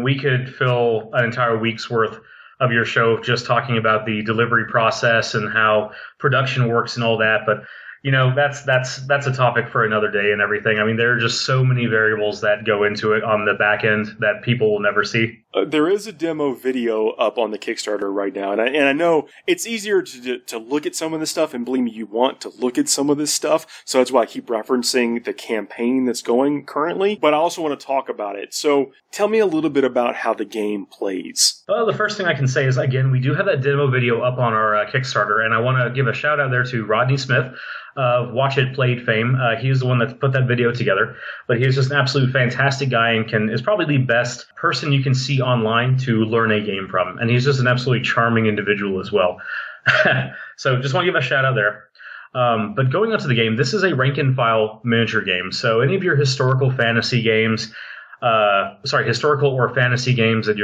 we could fill an entire week's worth of your show just talking about the delivery process and how production works and all that, but that's a topic for another day and everything. There are just so many variables that go into it on the back end that people will never see. There is a demo video up on the Kickstarter right now, and I know it's easier to look at some of this stuff, and believe me, you want to look at some of this stuff, so that's why I keep referencing the campaign that's going currently, but I also want to talk about it. So tell me a little bit about how the game plays. Well, the first thing I can say is, again, we do have that demo video up on our Kickstarter, and I want to give a shout out there to Rodney Smith of Watch It Played fame. He's the one that put that video together, but he's just an absolute fantastic guy and is probably the best person you can see online to learn a game from. And he's just an absolutely charming individual as well. So just want to give a shout out there. But going on to the game, this is a rank and file miniature game. So any of your historical fantasy games, historical or fantasy games that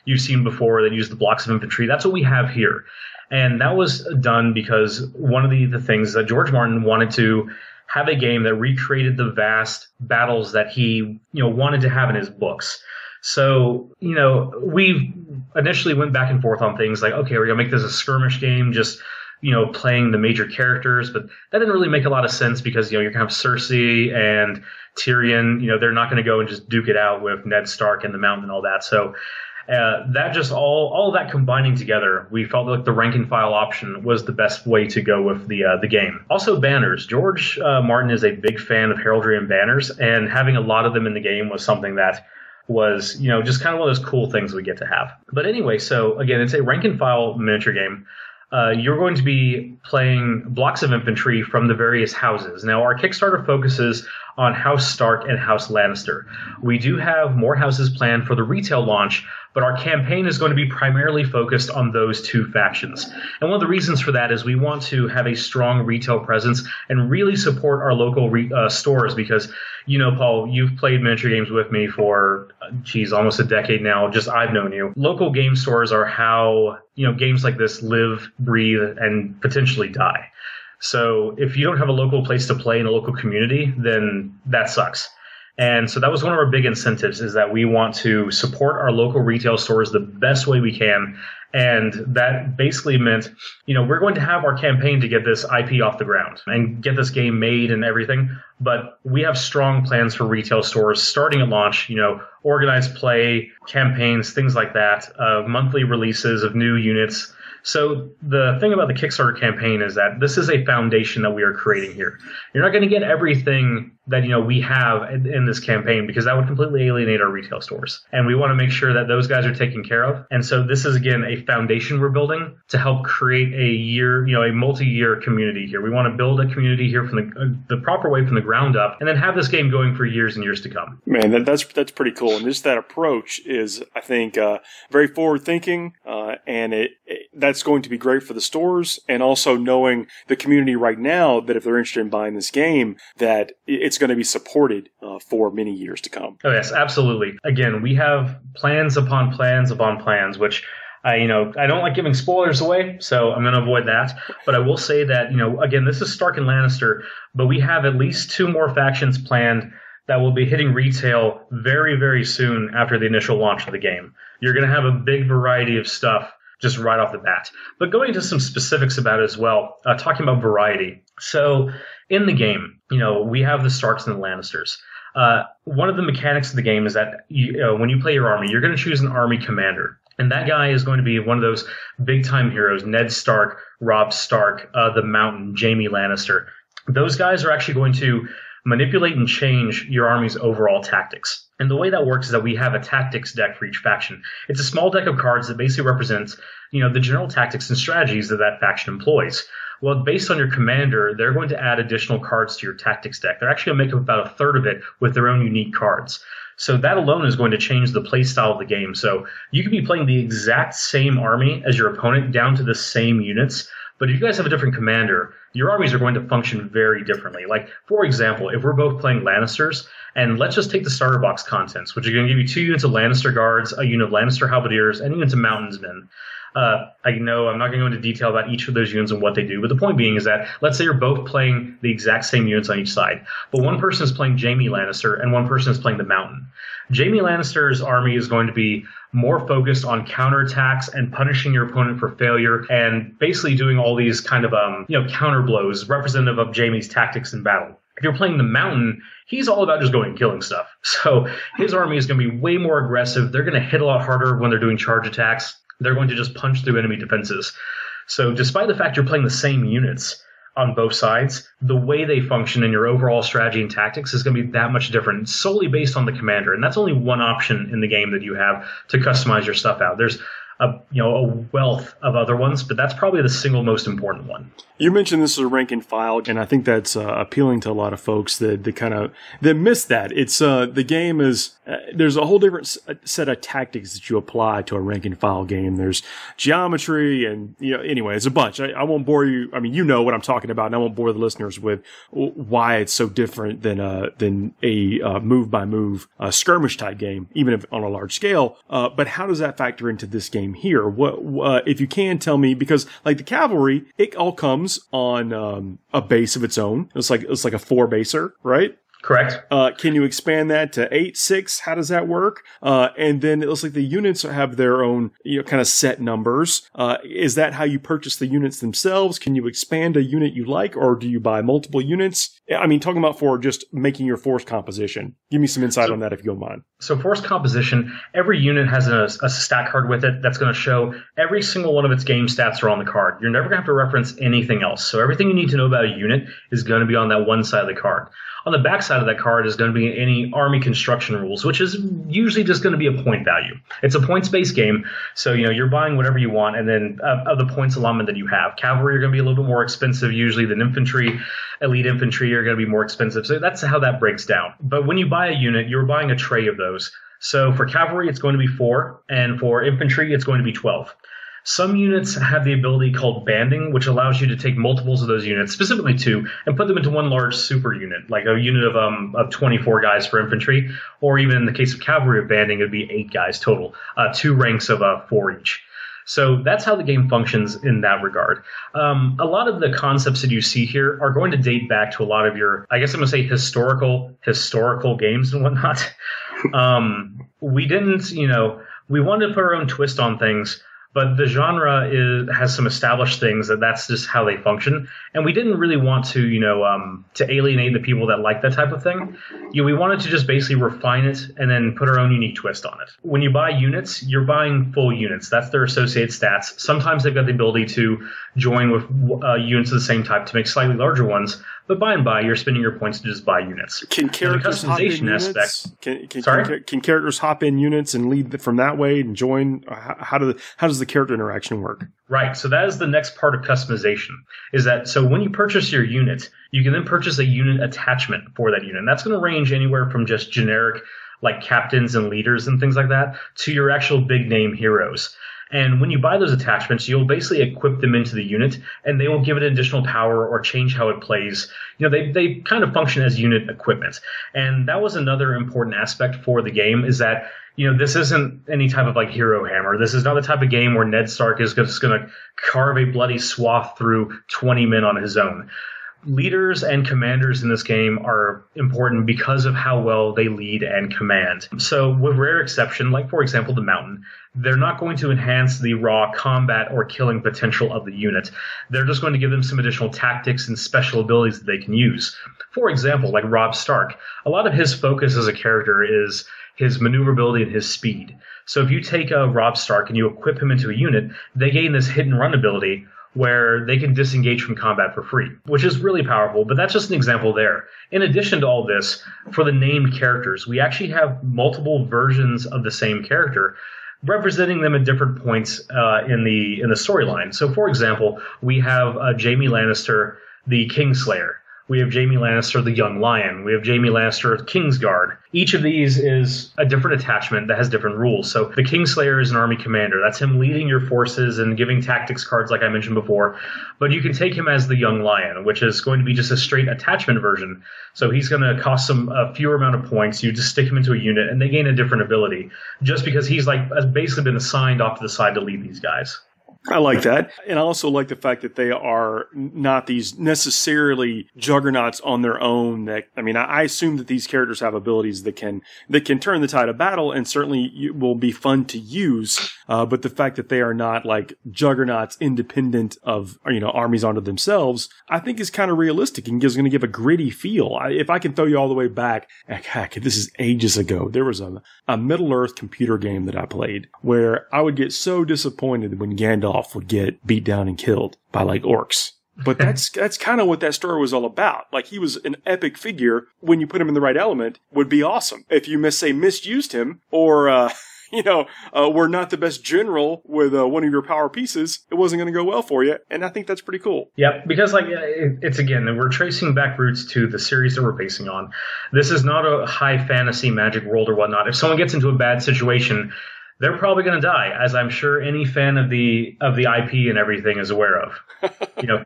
you've seen before that use the blocks of infantry, that's what we have here. And that was done because one of the things that George Martin wanted to have a game that recreated the vast battles that he, wanted to have in his books. So, we initially went back and forth on things like, okay, we're going to make this a skirmish game, just, playing the major characters. But that didn't really make a lot of sense because, you're going to have Cersei and Tyrion, they're not going to go and just duke it out with Ned Stark and the Mountain and all that. So that just all of that combining together, we felt like the rank and file option was the best way to go with the game. Also, banners. George Martin is a big fan of heraldry and banners, and having a lot of them in the game was something that was, just kind of one of those cool things we get to have. But anyway, so again, it's a rank and file miniature game. You're going to be playing blocks of infantry from the various houses. Now, our Kickstarter focuses on House Stark and House Lannister. We do have more houses planned for the retail launch, but our campaign is going to be primarily focused on those two factions. And one of the reasons for that is we want to have a strong retail presence and really support our local stores because, Paul, you've played miniature games with me for, almost a decade now. Just I've known you. Local game stores are how, games like this live, breathe, and potentially die. So if you don't have a local place to play in a local community, then that sucks. And so that was one of our big incentives, is that we want to support our local retail stores the best way we can. And that basically meant, we're going to have our campaign to get this IP off the ground and get this game made and everything. But we have strong plans for retail stores starting at launch, organized play, campaigns, things like that, monthly releases of new units. So the thing about the Kickstarter campaign is that this is a foundation that we are creating here. You're not going to get everything that we have in this campaign because that would completely alienate our retail stores. And we want to make sure that those guys are taken care of. And so this is, again, a foundation we're building to help create a multi-year community here. We want to build a community here from the proper way from the ground up and then have this game going for years and years to come. Man, that's pretty cool. And just that approach is, I think, very forward-thinking, and that's going to be great for the stores, and also knowing the community right now that if they're interested in buying this game, that it's going to be supported for many years to come. Oh, yes, absolutely. Again, we have plans upon plans upon plans, which I don't like giving spoilers away, so I'm going to avoid that. But I will say that, again, this is Stark and Lannister, but we have at least 2 more factions planned that will be hitting retail very, very soon after the initial launch of the game. You're going to have a big variety of stuff just right off the bat. But going into some specifics about it as well, talking about variety. So in the game, we have the Starks and the Lannisters. One of the mechanics of the game is that when you play your army, you're going to choose an army commander. And that guy is going to be one of those big-time heroes, Ned Stark, Robb Stark, the Mountain, Jaime Lannister. Those guys are actually going to manipulate and change your army's overall tactics. And the way that works is that we have a tactics deck for each faction. It's a small deck of cards that basically represents, the general tactics and strategies that faction employs. Well, based on your commander, they're going to add additional cards to your tactics deck. They're actually going to make up about a third of it with their own unique cards. So that alone is going to change the play style of the game. So you could be playing the exact same army as your opponent down to the same units. But if you guys have a different commander, your armies are going to function very differently. Like, for example, if we're both playing Lannisters, and let's just take the starter box contents, which are going to give you 2 units of Lannister guards, a unit of Lannister halberdiers, and units of Mountainsmen. I know I'm not going to go into detail about each of those units and what they do, but the point being is that let's say you're both playing the exact same units on each side, but one person is playing Jaime Lannister and one person is playing the Mountain. Jaime Lannister's army is going to be more focused on counterattacks and punishing your opponent for failure and basically doing all these kind of counter blows representative of Jaime's tactics in battle. If you're playing the Mountain, he's all about just going and killing stuff. So his army is going to be way more aggressive. They're going to hit a lot harder when they're doing charge attacks. They're going to just punch through enemy defenses. So despite the fact you're playing the same units on both sides, the way they function in your overall strategy and tactics is going to be that much different, solely based on the commander. And that's only one option in the game that you have to customize your stuff out. There's a wealth of other ones, but that's probably the single most important one. You mentioned this is a rank and file, and I think that's appealing to a lot of folks that miss that. It's the game is there's a whole different set of tactics that you apply to a rank and file game. There's geometry, and anyway, it's a bunch. I won't bore you. I mean, you know what I'm talking about, and I won't bore the listeners with why it's so different than a move by move skirmish type game, even if on a large scale. But how does that factor into this game here? What if you can tell me, because like the cavalry, it all comes on a base of its own. It's like a 4-baser, right? Correct. Can you expand that to 8, 6? How does that work? And then it looks like the units have their own, kind of set numbers. Is that how you purchase the units themselves? Can you expand a unit you like, or do you buy multiple units? I mean, talking about for just making your force composition. Give me some insight on that if you don't mind. So force composition, every unit has a stat card with it that's going to show every single one of its game stats are on the card. You're never going to have to reference anything else. So everything you need to know about a unit is going to be on that one side of the card. On the back side of that card is going to be any army construction rules, which is usually just going to be a point value. It's a points-based game, so you're buying whatever you want, and then of the points allotment that you have. Cavalry are going to be a little bit more expensive usually than infantry. Elite infantry are going to be more expensive, so that's how that breaks down. But when you buy a unit, you're buying a tray of those. So for cavalry, it's going to be 4, and for infantry, it's going to be 12. Some units have the ability called banding, which allows you to take multiples of those units, specifically 2, and put them into one large super unit, like a unit of 24 guys for infantry, or even in the case of cavalry of banding, it would be 8 guys total, 2 ranks of 4 each. So that's how the game functions in that regard. A lot of the concepts that you see here are going to date back to a lot of your, I guess I'm going to say historical games and whatnot. We didn't, we wanted to put our own twist on things, but the genre has some established things that's just how they function. And we didn't really want to, to alienate the people that like that type of thing. We wanted to just basically refine it and then put our own unique twist on it. When you buy units, you're buying full units. That's their associated stats. Sometimes they've got the ability to join with units of the same type to make slightly larger ones. But by and by, you're spending your points to just buy units. Can characters hop in units? Can characters hop in units and lead from that way and join? How does the character interaction work? Right. So that is the next part of customization. So when you purchase your unit, you can then purchase a unit attachment for that unit. And that's going to range anywhere from just generic like captains and leaders and things like that to your actual big name heroes. And when you buy those attachments, you'll basically equip them into the unit, and they will give it additional power or change how it plays. They kind of function as unit equipment. And that was another important aspect for the game, is that, this isn't any type of like hero hammer. This is not the type of game where Ned Stark is just going to carve a bloody swath through 20 men on his own. Leaders and commanders in this game are important because of how well they lead and command. So with rare exception, like for example the Mountain, they're not going to enhance the raw combat or killing potential of the unit. They're just going to give them some additional tactics and special abilities that they can use. For example, like Robb Stark, a lot of his focus as a character is his maneuverability and his speed. So if you take Robb Stark and you equip him into a unit, they gain this hit and run ability where they can disengage from combat for free, which is really powerful, but that's just an example there. In addition to all this, for the named characters, we actually have multiple versions of the same character, representing them at different points in the storyline. So, for example, we have Jaime Lannister, the Kingslayer. We have Jaime Lannister, the Young Lion. We have Jaime Lannister, Kingsguard. Each of these is a different attachment that has different rules. So the Kingslayer is an army commander. That's him leading your forces and giving tactics cards like I mentioned before. But you can take him as the Young Lion, which is going to be just a straight attachment version. So he's going to cost a fewer amount of points. You just stick him into a unit and they gain a different ability just because he's has basically been assigned off to the side to lead these guys. I like that. And I also like the fact that they are not these necessarily juggernauts on their own. I assume that these characters have abilities that can turn the tide of battle and certainly will be fun to use. But the fact that they are not like juggernauts independent of, armies onto themselves, I think is kind of realistic and is going to give a gritty feel. If I can throw you all the way back, heck, this is ages ago. There was a Middle-earth computer game that I played where I would get so disappointed when Gandalf would get beat down and killed by like orcs. But that's kind of what that story was all about. Like, he was an epic figure. When you put him in the right element, would be awesome. If you misused him or were not the best general with one of your power pieces, it wasn't going to go well for you. And I think that's pretty cool. Yeah, because it's again, we're tracing back roots to the series that we're basing on. This is not a high fantasy magic world or whatnot. If someone gets into a bad situation, they're probably going to die, as I'm sure any fan of the IP and everything is aware of.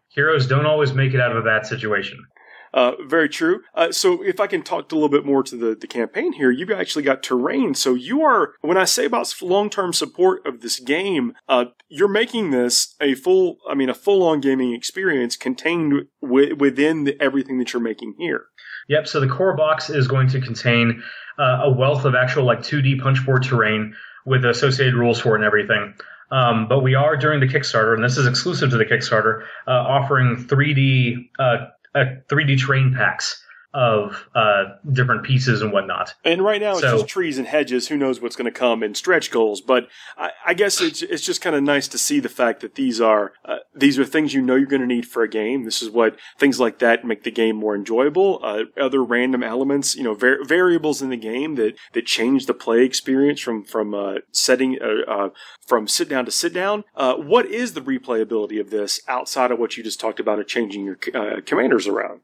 Heroes don't always make it out of a bad situation. Very true. So if I can talk a little bit more to the campaign here, you've actually got terrain. So you are, when I say about long-term support of this game, you're making this a full-on gaming experience contained within everything that you're making here. Yep. So the core box is going to contain a wealth of actual 2D punchboard terrain with associated rules for it and everything. But we are, during the Kickstarter, and this is exclusive to the Kickstarter, offering 3D terrain packs of different pieces and whatnot. And right now it's just trees and hedges. Who knows what's going to come in stretch goals? But I guess it's just kind of nice to see the fact that these are things you're going to need for a game. This is what things like that make the game more enjoyable. Other random elements, variables in the game that change the play experience from sit down to sit down. What is the replayability of this outside of what you just talked about of changing your commanders around?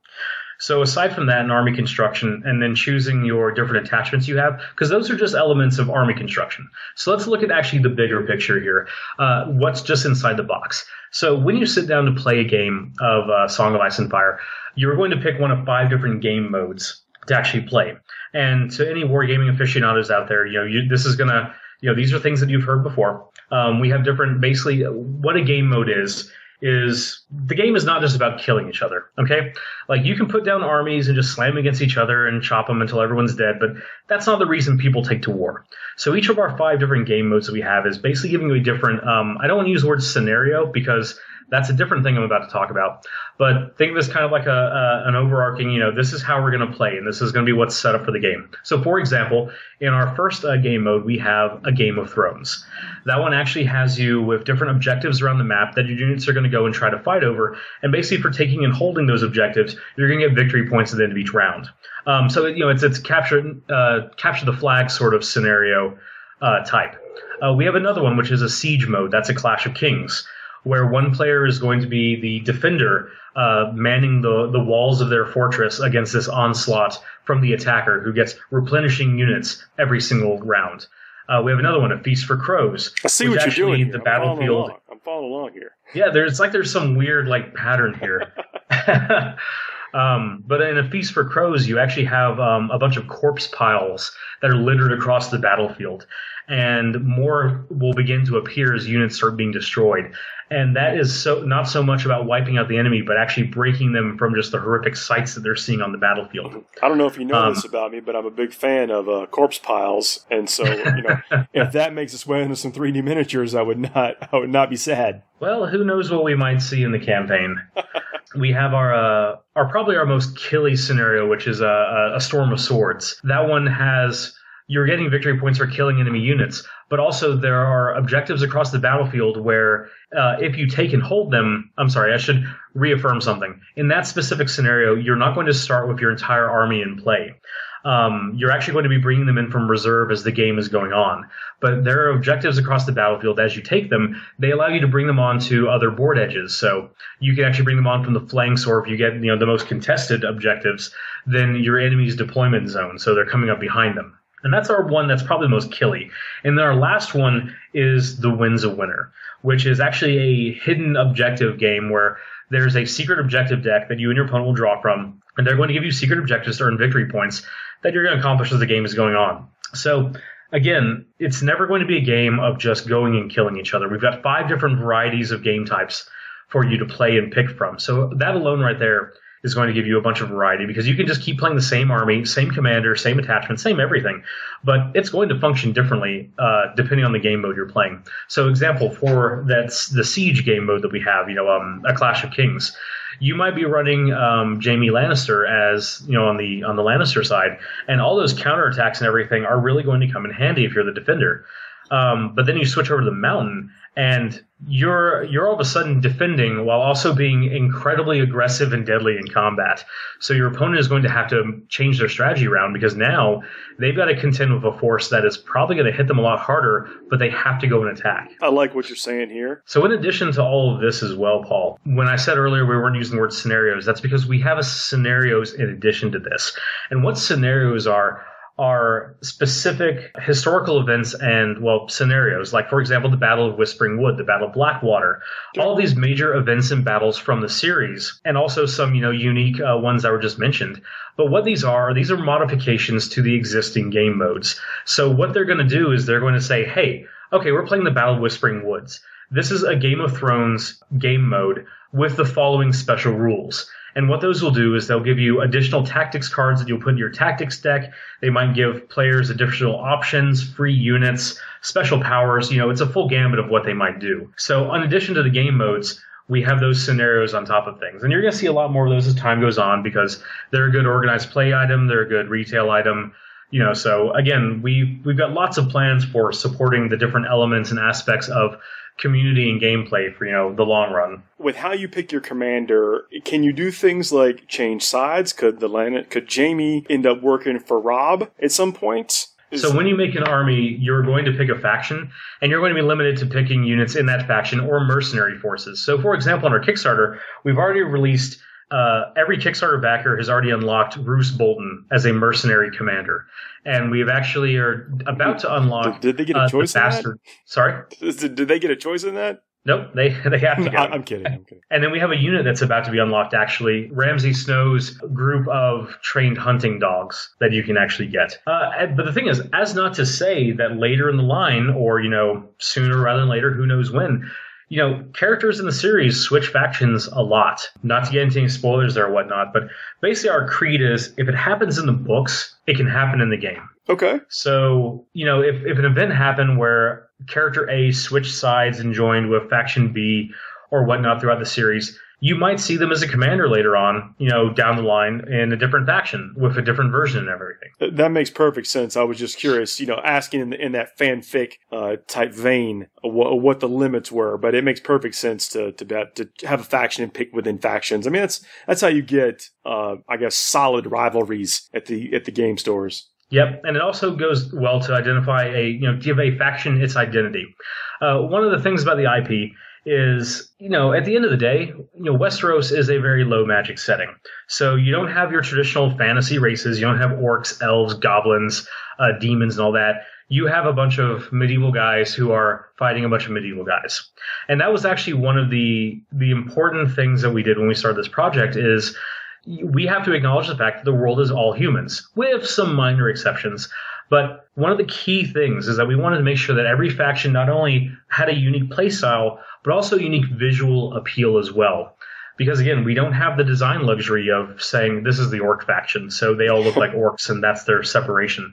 So aside from that, and army construction, and then choosing your different attachments you have, because those are just elements of army construction. So let's look at actually the bigger picture here. What's just inside the box? So when you sit down to play a game of Song of Ice and Fire, you're going to pick one of 5 different game modes to actually play. And to any wargaming aficionados out there, this is going to, these are things that you've heard before. We have different, basically, what a game mode is the game is not just about killing each other, okay? You can put down armies and just slam against each other and chop them until everyone's dead, but that's not the reason people take to war. So each of our 5 different game modes that we have is basically giving you a different, I don't want to use the word scenario because that's a different thing I'm about to talk about. But think of this kind of like an overarching, this is how we're going to play, and this is going to be what's set up for the game. So, for example, in our first game mode, we have a Game of Thrones. That one actually has you with different objectives around the map that your units are going to go and try to fight over. And basically, for taking and holding those objectives, you're going to get victory points at the end of each round. So, it's capture the flag sort of scenario type. We have another one, which is a siege mode. That's a Clash of Kings, where one player is going to be the defender manning the walls of their fortress against this onslaught from the attacker, who gets replenishing units every single round. We have another one, A Feast for Crows. I see what you're doing. The battlefield. I'm following along here. Yeah, there's some weird pattern here. But in A Feast for Crows, you actually have a bunch of corpse piles that are littered across the battlefield. And more will begin to appear as units start being destroyed. And that is not so much about wiping out the enemy, but actually breaking them from just the horrific sights that they're seeing on the battlefield. I don't know if you know this about me, but I'm a big fan of corpse piles. And so, if that makes its way into some 3D miniatures, I would not be sad. Well, who knows what we might see in the campaign. We have our probably our most killy scenario, which is a Storm of Swords. That one has... You're getting victory points for killing enemy units, but also there are objectives across the battlefield where if you take and hold them, I'm sorry, I should reaffirm something. In that specific scenario, you're not going to start with your entire army in play. You're actually going to be bringing them in from reserve as the game is going on. But there are objectives across the battlefield. As you take them, they allow you to bring them onto other board edges. So you can actually bring them on from the flanks, or if you get the most contested objectives, then your enemy's deployment zone. So they're coming up behind them. And that's our one that's probably the most killy. And then our last one is The Wins a Winner, which is actually a hidden objective game where there's a secret objective deck that you and your opponent will draw from, and they're going to give you secret objectives to earn victory points that you're going to accomplish as the game is going on. So, again, it's never going to be a game of just going and killing each other. We've got 5 different varieties of game types for you to play and pick from. So that alone right there is going to give you a bunch of variety, because you can just keep playing the same army, same commander, same attachment, same everything, but it's going to function differently depending on the game mode you're playing. So example, for that's the siege game mode that we have, a Clash of Kings, you might be running Jaime Lannister as, on the Lannister side, and all those counterattacks and everything are really going to come in handy if you're the defender. But then you switch over to the Mountain, and you're all of a sudden defending while also being incredibly aggressive and deadly in combat. So your opponent is going to have to change their strategy around because now they've got to contend with a force that is probably going to hit them a lot harder, but they have to go and attack. I like what you're saying here. So in addition to all of this as well, Paul, when I said earlier we weren't using the word scenarios, that's because we have scenarios in addition to this. And what scenarios are specific historical events and, well, scenarios. Like, for example, the Battle of Whispering Wood, the Battle of Blackwater, all these major events and battles from the series, and also some, unique ones that were just mentioned. But what these are modifications to the existing game modes. So what they're going to do is they're going to say, hey, okay, we're playing the Battle of Whispering Woods. This is a Game of Thrones game mode with the following special rules. And what those will do is they'll give you additional tactics cards that you'll put in your tactics deck. They might give players additional options, free units, special powers. It's a full gambit of what they might do. So in addition to the game modes, we have those scenarios on top of things. And you're going to see a lot more of those as time goes on because they're a good organized play item. They're a good retail item. So again, we've got lots of plans for supporting the different elements and aspects of community and gameplay for, the long run. With how you pick your commander, can you do things like change sides? Could Jamie end up working for Rob at some point? So when you make an army, you're going to pick a faction, and you're going to be limited to picking units in that faction or mercenary forces. So, for example, on our Kickstarter, we've already released every Kickstarter backer has already unlocked Roose Bolton as a mercenary commander. And we have actually are about to unlock. Did they get a choice in that? Sorry? Did they get a choice in that? Nope, they have to get I'm kidding. And then we have a unit that's about to be unlocked, actually. Ramsay Snow's group of trained hunting dogs that you can actually get. But the thing is, as not to say that later in the line, or, sooner rather than later, who knows when, characters in the series switch factions a lot. Not to get into any spoilers there or whatnot, but basically our creed is if it happens in the books, it can happen in the game. Okay. So, if an event happened where character A switched sides and joined with faction B or whatnot throughout the series, you might see them as a commander later on, down the line in a different faction with a different version and everything. That makes perfect sense. I was just curious, asking in that fanfic type vein what the limits were, but it makes perfect sense to have a faction and pick within factions. I mean, that's how you get, solid rivalries at the game stores. Yep, and it also goes well to identify give a faction its identity. One of the things about the IP is, at the end of the day, Westeros is a very low magic setting. So you don't have your traditional fantasy races. You don't have orcs, elves, goblins, demons, and all that. You have a bunch of medieval guys who are fighting a bunch of medieval guys. And that was actually one of the important things that we did when we started this project is we have to acknowledge the fact that the world is all humans, with some minor exceptions. But one of the key things is that we wanted to make sure that every faction not only had a unique play style, but also unique visual appeal as well. Because, again, we don't have the design luxury of saying this is the orc faction, so they all look like orcs and that's their separation.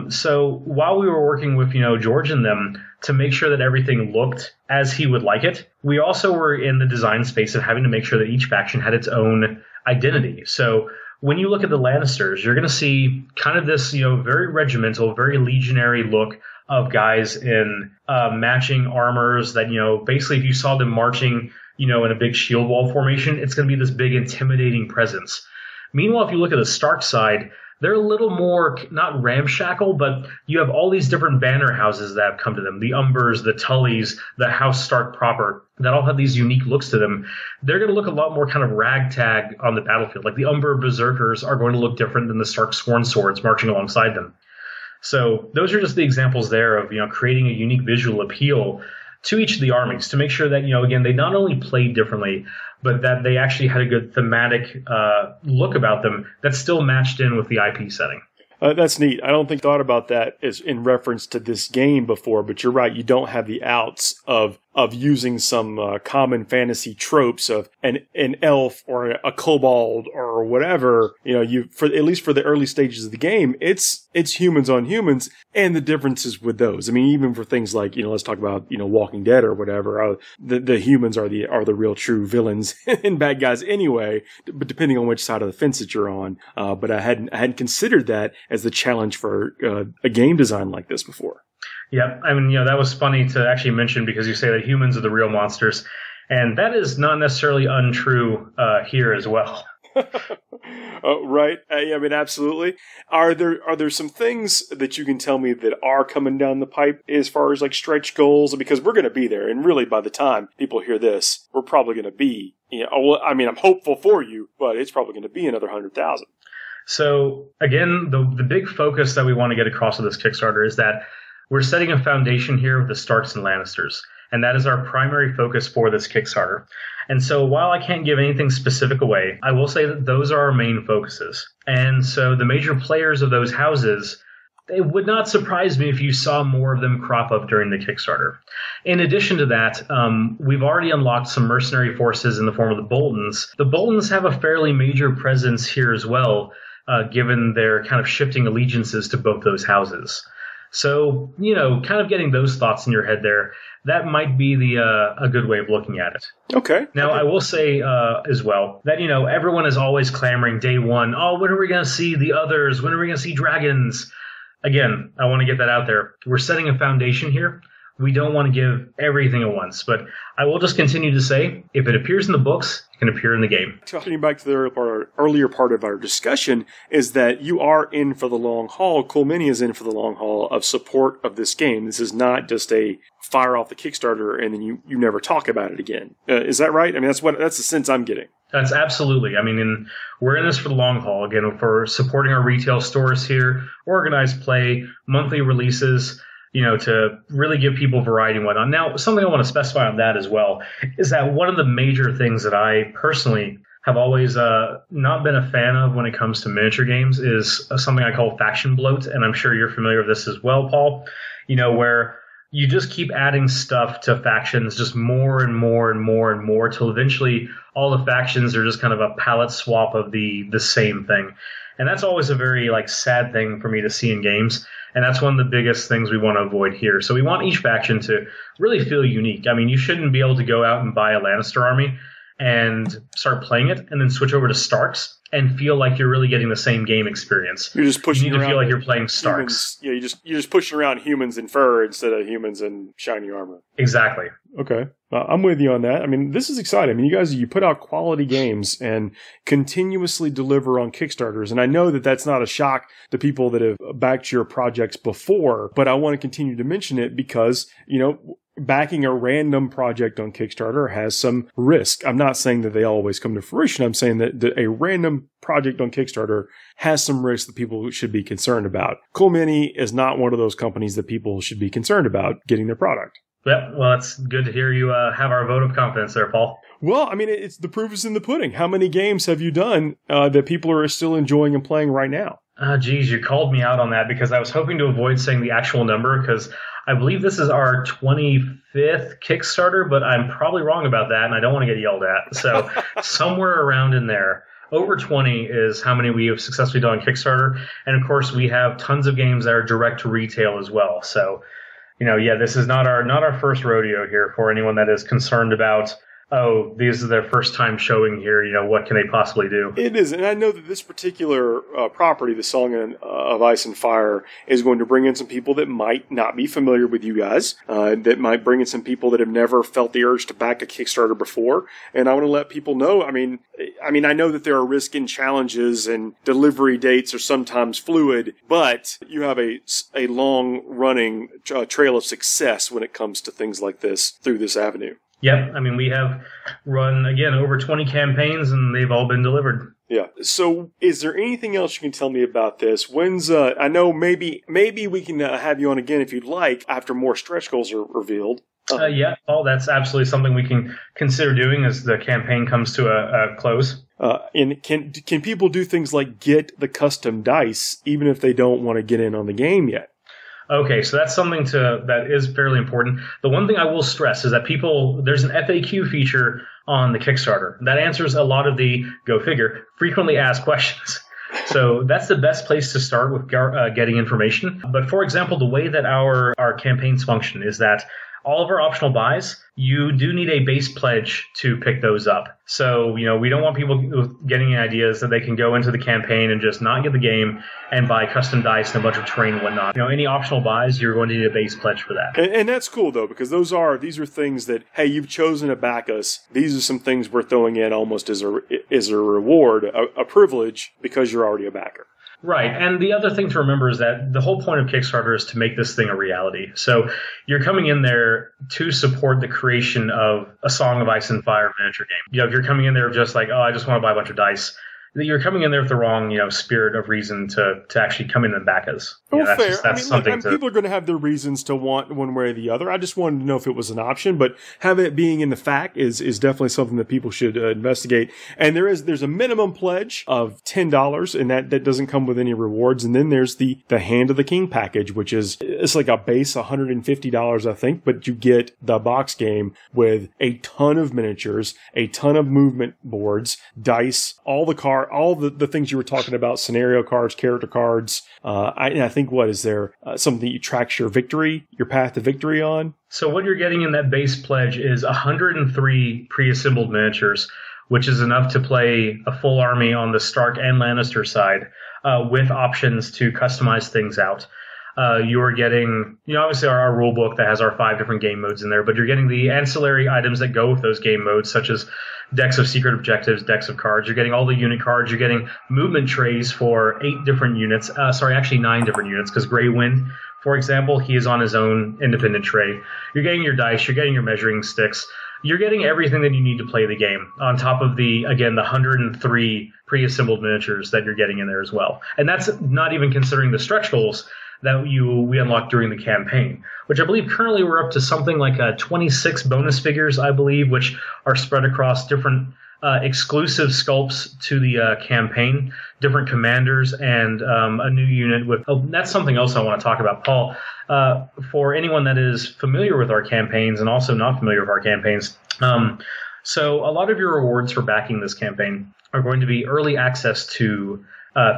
So while we were working with, George and them to make sure that everything looked as he would like it, we also were in the design space of having to make sure that each faction had its own identity. So when you look at the Lannisters, you're going to see kind of this, very regimental, very legionary look of guys in matching armors that, basically if you saw them marching, in a big shield wall formation, it's going to be this big intimidating presence. Meanwhile, if you look at the Stark side, they're a little more, not ramshackle, but you have all these different banner houses that have come to them. The Umbers, the Tullys, the House Stark proper, that all have these unique looks to them. They're going to look a lot more kind of ragtag on the battlefield. Like the Umber Berserkers are going to look different than the Stark Sworn Swords marching alongside them. So those are just the examples there of, creating a unique visual appeal to each of the armies to make sure that, again, they not only played differently, but that they actually had a good thematic look about them that still matched in with the IP setting. That's neat. I don't think thought about that as in reference to this game before, but you're right. You don't have the outs of using some common fantasy tropes of an elf or a kobold or whatever. For at least for the early stages of the game, it's humans on humans, and the differences with those. I mean, even for things like let's talk about Walking Dead or whatever. The humans are the real true villains and bad guys anyway. But depending on which side of the fence that you're on. But I hadn't considered that as the challenge for a game design like this before. Yep. I mean, that was funny to actually mention because you say that humans are the real monsters. And that is not necessarily untrue here as well. Right. I mean, absolutely. Are there some things that you can tell me that are coming down the pipe as far as like stretch goals? Because we're going to be there. And really, by the time people hear this, we're probably going to be, well, I mean, I'm hopeful for you, but it's probably going to be another 100,000. So again, the big focus that we want to get across with this Kickstarter is that we're setting a foundation here with the Starks and Lannisters. And that is our primary focus for this Kickstarter. And so while I can't give anything specific away, I will say that those are our main focuses. And so the major players of those houses, it would not surprise me if you saw more of them crop up during the Kickstarter. In addition to that, we've already unlocked some mercenary forces in the form of the Boltons. The Boltons have a fairly major presence here as well, given their kind of shifting allegiances to both those houses. So, kind of getting those thoughts in your head there, that might be a good way of looking at it. Okay. Now, I will say as well that, everyone is always clamoring day one, oh, when are we going to see the others? When are we going to see dragons? Again, I want to get that out there. We're setting a foundation here. We don't want to give everything at once, but I will just continue to say, if it appears in the books, it can appear in the game. Talking back to the earlier part of our discussion is that you are in for the long haul. Cool Mini is in for the long haul of support of this game. This is not just a fire off the Kickstarter and then you never talk about it again. Is that right? I mean, that's the sense I'm getting. That's absolutely. I mean, we're in this for the long haul, again, for supporting our retail stores here, organized play, monthly releases, to really give people variety and whatnot. Now, something I want to specify on that as well is that one of the major things that I personally have always not been a fan of when it comes to miniature games is something I call faction bloat, and I'm sure you're familiar with this as well, Paul, where you just keep adding stuff to factions, just more and more and more and more, till eventually all the factions are just kind of a palette swap of the same thing. And that's always a very sad thing for me to see in games. And that's one of the biggest things we want to avoid here. So we want each faction to really feel unique. I mean, you shouldn't be able to go out and buy a Lannister army and start playing it and then switch over to Starks and feel like you're really getting the same game experience. You're just pushing. You need to feel like you're playing Starks. Humans, you're just pushing around humans in fur instead of humans in shiny armor. Exactly. Okay. I'm with you on that. I mean, this is exciting. I mean, you put out quality games and continuously deliver on Kickstarters. And I know that that's not a shock to people that have backed your projects before, but I want to continue to mention it because, backing a random project on Kickstarter has some risk. I'm not saying that they always come to fruition. I'm saying that a random project on Kickstarter has some risk that people should be concerned about. Cool Mini is not one of those companies that people should be concerned about getting their product. Yeah, well, it's good to hear you have our vote of confidence there, Paul. Well, I mean, it's the proof is in the pudding. How many games have you done that people are still enjoying and playing right now? Geez, you called me out on that because I was hoping to avoid saying the actual number because I believe this is our 25th Kickstarter, but I'm probably wrong about that, and I don't want to get yelled at. So somewhere around in there. Over 20 is how many we have successfully done on Kickstarter. And, of course, we have tons of games that are direct to retail as well. So, this is not our first rodeo here for anyone that is concerned about, oh, these are their first time showing here, what can they possibly do? It is, and I know that this particular property, the Song of Ice and Fire, is going to bring in some people that might not be familiar with you guys, that might bring in some people that have never felt the urge to back a Kickstarter before, and I want to let people know, I mean, I know that there are risks and challenges, and delivery dates are sometimes fluid, but you have a long-running trail of success when it comes to things like this through this avenue. Yep. I mean, we have run, again, over 20 campaigns, and they've all been delivered. Yeah. So is there anything else you can tell me about this? When's, I know maybe we can have you on again if you'd like after more stretch goals are revealed. Yeah, Paul, that's absolutely something we can consider doing as the campaign comes to a close. And can people do things like get the custom dice even if they don't want to get in on the game yet? Okay, so that's something that is fairly important. The one thing I will stress is that there's an FAQ feature on the Kickstarter that answers a lot of the, go figure, frequently asked questions. So that's the best place to start with getting information. But for example, the way that our campaigns function is that all of our optional buys, you do need a base pledge to pick those up. So, we don't want people getting ideas that they can go into the campaign and just not get the game and buy custom dice and a bunch of terrain and whatnot. Any optional buys, you're going to need a base pledge for that. And that's cool, though, because these are things that, hey, you've chosen to back us. These are some things we're throwing in almost as a reward, a privilege, because you're already a backer. Right. And the other thing to remember is that the whole point of Kickstarter is to make this thing a reality. So you're coming in there to support the creation of a Song of Ice and Fire miniature game. If you're coming in there just like, oh, I just want to buy a bunch of dice, you're coming in there with the wrong, spirit of reason to actually come in and back us. Well, fair. People are going to have their reasons to want one way or the other. I just wanted to know if it was an option, but having it being in the FAQ is definitely something that people should investigate. And there's a minimum pledge of $10, and that doesn't come with any rewards. And then there's the Hand of the King package, which it's like a base $150, I think, but you get the box game with a ton of miniatures, a ton of movement boards, dice, all the things you were talking about, scenario cards, character cards. I think what is there? Something that tracks your victory, your path to victory on? So what you're getting in that base pledge is 103 pre-assembled miniatures, which is enough to play a full army on the Stark and Lannister side, with options to customize things out. You are getting, obviously our rule book that has our 5 different game modes in there, but you're getting the ancillary items that go with those game modes, such as decks of secret objectives, decks of cards. You're getting all the unit cards. You're getting movement trays for 8 different units. 9 different units, because Grey Wind, for example, he is on his own independent tray. You're getting your dice. You're getting your measuring sticks. You're getting everything that you need to play the game, on top of the 103 pre-assembled miniatures that you're getting in there as well. And that's not even considering the stretch goals that we unlocked during the campaign, which I believe currently we're up to something like 26 bonus figures, I believe, which are spread across different exclusive sculpts to the campaign, different commanders, and a new unit with... Oh, that's something else I want to talk about, Paul. For anyone that is familiar with our campaigns and also not familiar with our campaigns, so a lot of your rewards for backing this campaign are going to be early access to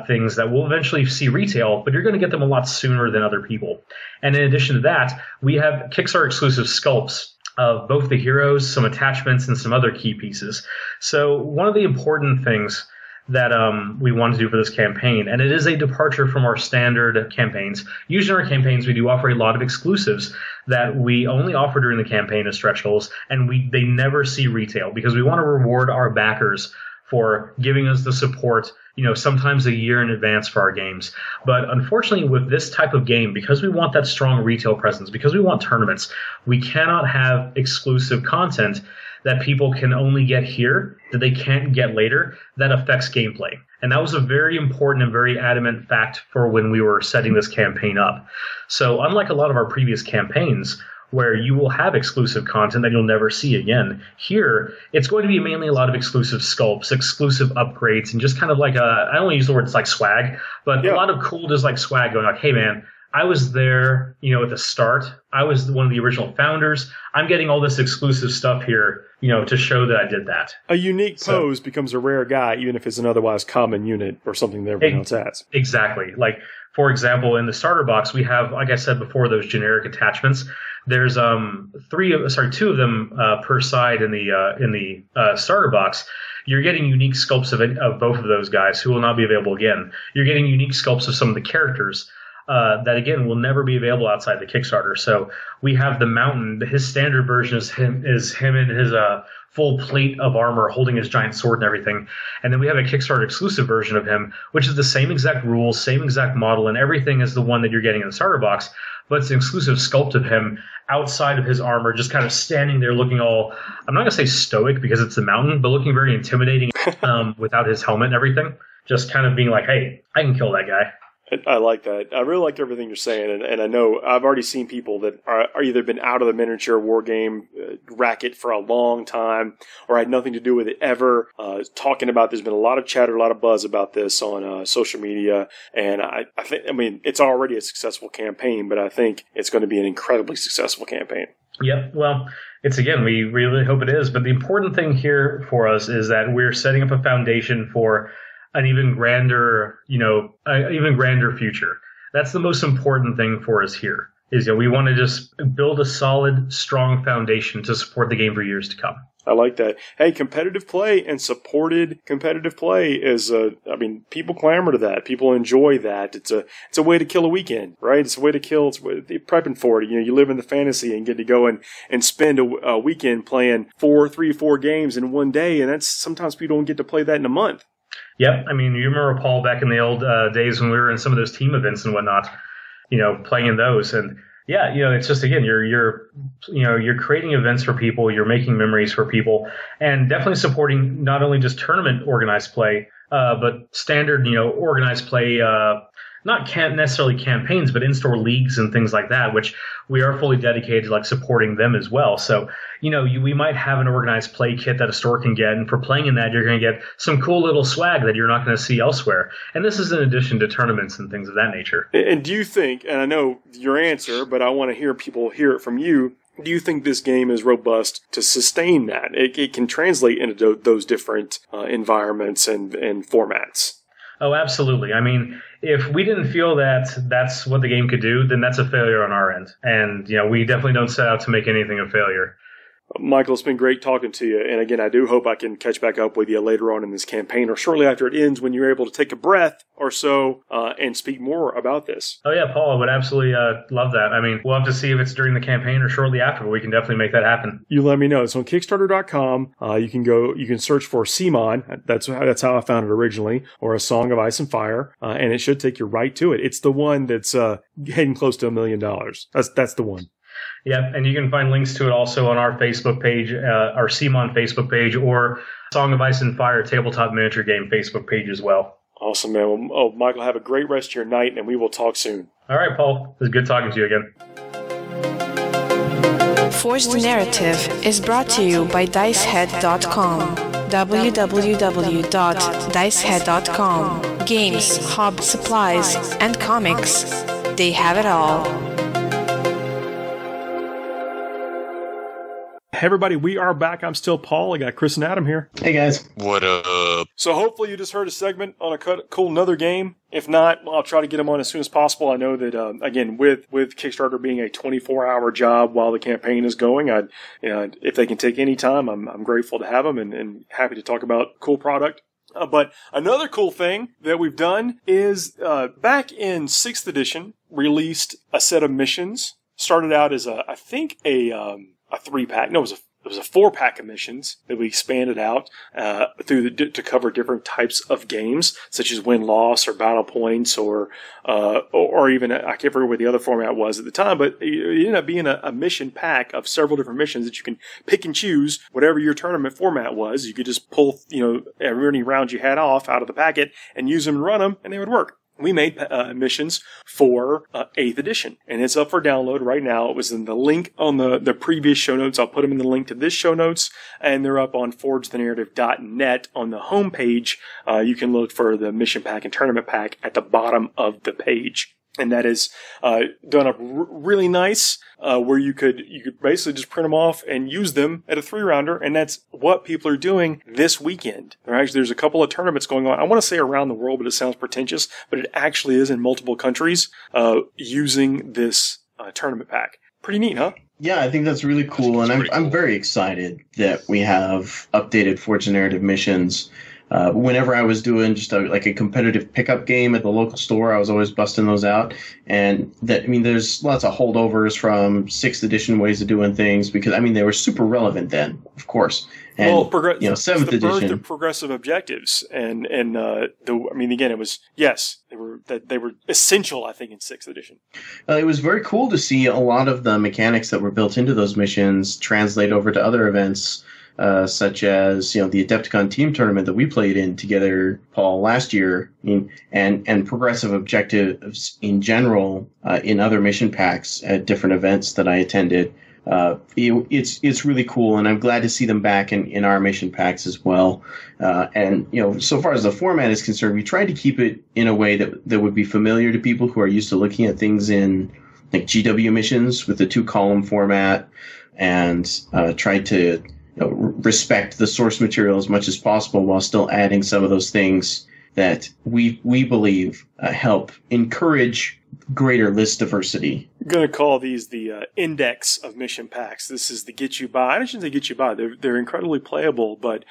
things that will eventually see retail, but you're going to get them a lot sooner than other people. And in addition to that, we have Kickstarter exclusive sculpts of both the heroes, some attachments, and some other key pieces. So one of the important things that we want to do for this campaign, and it is a departure from our standard campaigns. Usually in our campaigns, we do offer a lot of exclusives that we only offer during the campaign as stretch goals, and they never see retail, because we want to reward our backers for giving us the support, sometimes a year in advance for our games. But unfortunately, with this type of game, because we want that strong retail presence, because we want tournaments, we cannot have exclusive content that people can only get here, that they can't get later, that affects gameplay. And that was a very important and very adamant fact for when we were setting this campaign up. So unlike a lot of our previous campaigns, where you will have exclusive content that you'll never see again, here, it's going to be mainly a lot of exclusive sculpts, exclusive upgrades, and just kind of like I don't want to use the word, it's like swag, but a lot of cool just like swag going like, hey man, I was there, at the start. I was one of the original founders. I'm getting all this exclusive stuff here, to show that I did that. A unique pose becomes a rare guy, even if it's an otherwise common unit or something that everyone else has. Exactly. Like, for example, in the starter box, we have, like I said before, those generic attachments. There's two of them per side in the starter box. You're getting unique sculpts of both of those guys who will not be available again. You're getting unique sculpts of some of the characters that, again, will never be available outside the Kickstarter. So we have the Mountain. His standard version is him in his full plate of armor holding his giant sword and everything. And then we have a Kickstarter exclusive version of him, which is the same exact rules, same exact model, and everything is the one that you're getting in the starter box. But it's an exclusive sculpt of him outside of his armor, just kind of standing there looking all, I'm not going to say stoic because it's the Mountain, but looking very intimidating without his helmet and everything. Just kind of being like, hey, I can kill that guy. I like that. I really like everything you're saying, and I know I've already seen people that are either been out of the miniature war game racket for a long time or had nothing to do with it ever, talking about there's been a lot of chatter, a lot of buzz about this on social media, and I think it's already a successful campaign, but I think it's going to be an incredibly successful campaign. Yep. Well, we really hope it is, but the important thing here for us is that we're setting up a foundation for an even grander future. That's the most important thing for us here. is we want to just build a solid, strong foundation to support the game for years to come. I like that. Hey, competitive play and supported competitive play is people clamor to that. People enjoy that. It's a way to kill a weekend, right? It's a way to kill. It's prepping for it. You live in the fantasy and get to go and spend a weekend playing 3 or 4 games in one day, and that's sometimes people don't get to play that in a month. Yep. I mean, you remember, Paul, back in the old days when we were in some of those team events and whatnot, playing in those. And yeah, it's just, again, you're creating events for people, you're making memories for people, and definitely supporting not only just tournament organized play, but standard, organized play, can't necessarily campaigns, but in-store leagues and things like that, which we are fully dedicated to supporting them as well. So, we might have an organized play kit that a store can get, and for playing in that, you're going to get some cool little swag that you're not going to see elsewhere. And this is in addition to tournaments and things of that nature. And do you think, and I know your answer, but I want to hear people hear it from you, do you think this game is robust to sustain that? It can translate into those different environments and formats. Oh, absolutely. I mean, if we didn't feel that that's what the game could do, then that's a failure on our end. And, we definitely don't set out to make anything a failure. Michael, it's been great talking to you. And again, I do hope I can catch back up with you later on in this campaign or shortly after it ends when you're able to take a breath or so and speak more about this. Oh, yeah, Paul, I would absolutely love that. I mean, we'll have to see if it's during the campaign or shortly after, but we can definitely make that happen. You let me know. It's on Kickstarter.com. You can search for CMON. That's how I found it originally, or A Song of Ice and Fire. And it should take you right to it. It's the one that's heading close to $1 million. That's the one. Yeah, and you can find links to it also on our Facebook page, our CMON Facebook page, or Song of Ice and Fire tabletop miniature game Facebook page as well. Awesome, man. Well, Michael, have a great rest of your night, and we will talk soon. All right, Paul. It was good talking to you again. Forged Narrative is brought to you by Dicehead.com. www.dicehead.com. Games, hobby, supplies, and comics. They have it all. Hey everybody, we are back. I'm still Paul. I got Chris and Adam here. Hey guys. What up? So hopefully you just heard a segment on a cool another game. If not, I'll try to get them on as soon as possible. I know that again, with Kickstarter being a 24-hour job while the campaign is going, if they can take any time, I'm grateful to have them and happy to talk about cool product. But another cool thing that we've done is back in 6th edition, released a set of missions. Started out as a 3-pack. No, it was a 4-pack of missions that we expanded out to cover different types of games, such as win-loss or battle points, or even I can't remember what the other format was at the time. But it ended up being a mission pack of several different missions that you can pick and choose whatever your tournament format was. You could just pull any rounds you had off out of the packet and use them and run them, and they would work. We made missions for 8th edition, and it's up for download right now. It was in the link on the previous show notes. I'll put them in the link to this show notes, and they're up on forgethenarrative.net on the homepage. You can look for the mission pack and tournament pack at the bottom of the page. And that is done up really nice, where you could basically just print them off and use them at a 3-rounder, and that's what people are doing this weekend. There's a couple of tournaments going on. I want to say around the world, but it sounds pretentious, but it actually is in multiple countries using this tournament pack. Pretty neat, huh? Yeah, I think that's really cool, and I'm very excited that we have updated Forged Narrative missions. Whenever I was doing just a competitive pickup game at the local store, I was always busting those out. And there's lots of holdovers from 6th edition ways of doing things because, they were super relevant then, of course. And, 7th edition. Birth of progressive objectives. And again, it was, yes, they were essential, I think, in 6th edition. It was very cool to see a lot of the mechanics that were built into those missions translate over to other events. Such as the Adepticon team tournament that we played in together, Paul, last year, and progressive objectives in general in other mission packs at different events that I attended. It's really cool, and I'm glad to see them back in our mission packs as well. And so far as the format is concerned, we tried to keep it in a way that would be familiar to people who are used to looking at things in like GW missions with the 2-column format, and tried to respect the source material as much as possible while still adding some of those things that we believe help encourage greater list diversity I'm going to call these the index of mission packs. This is the get you by. I shouldn't say get you by. They're incredibly playable, but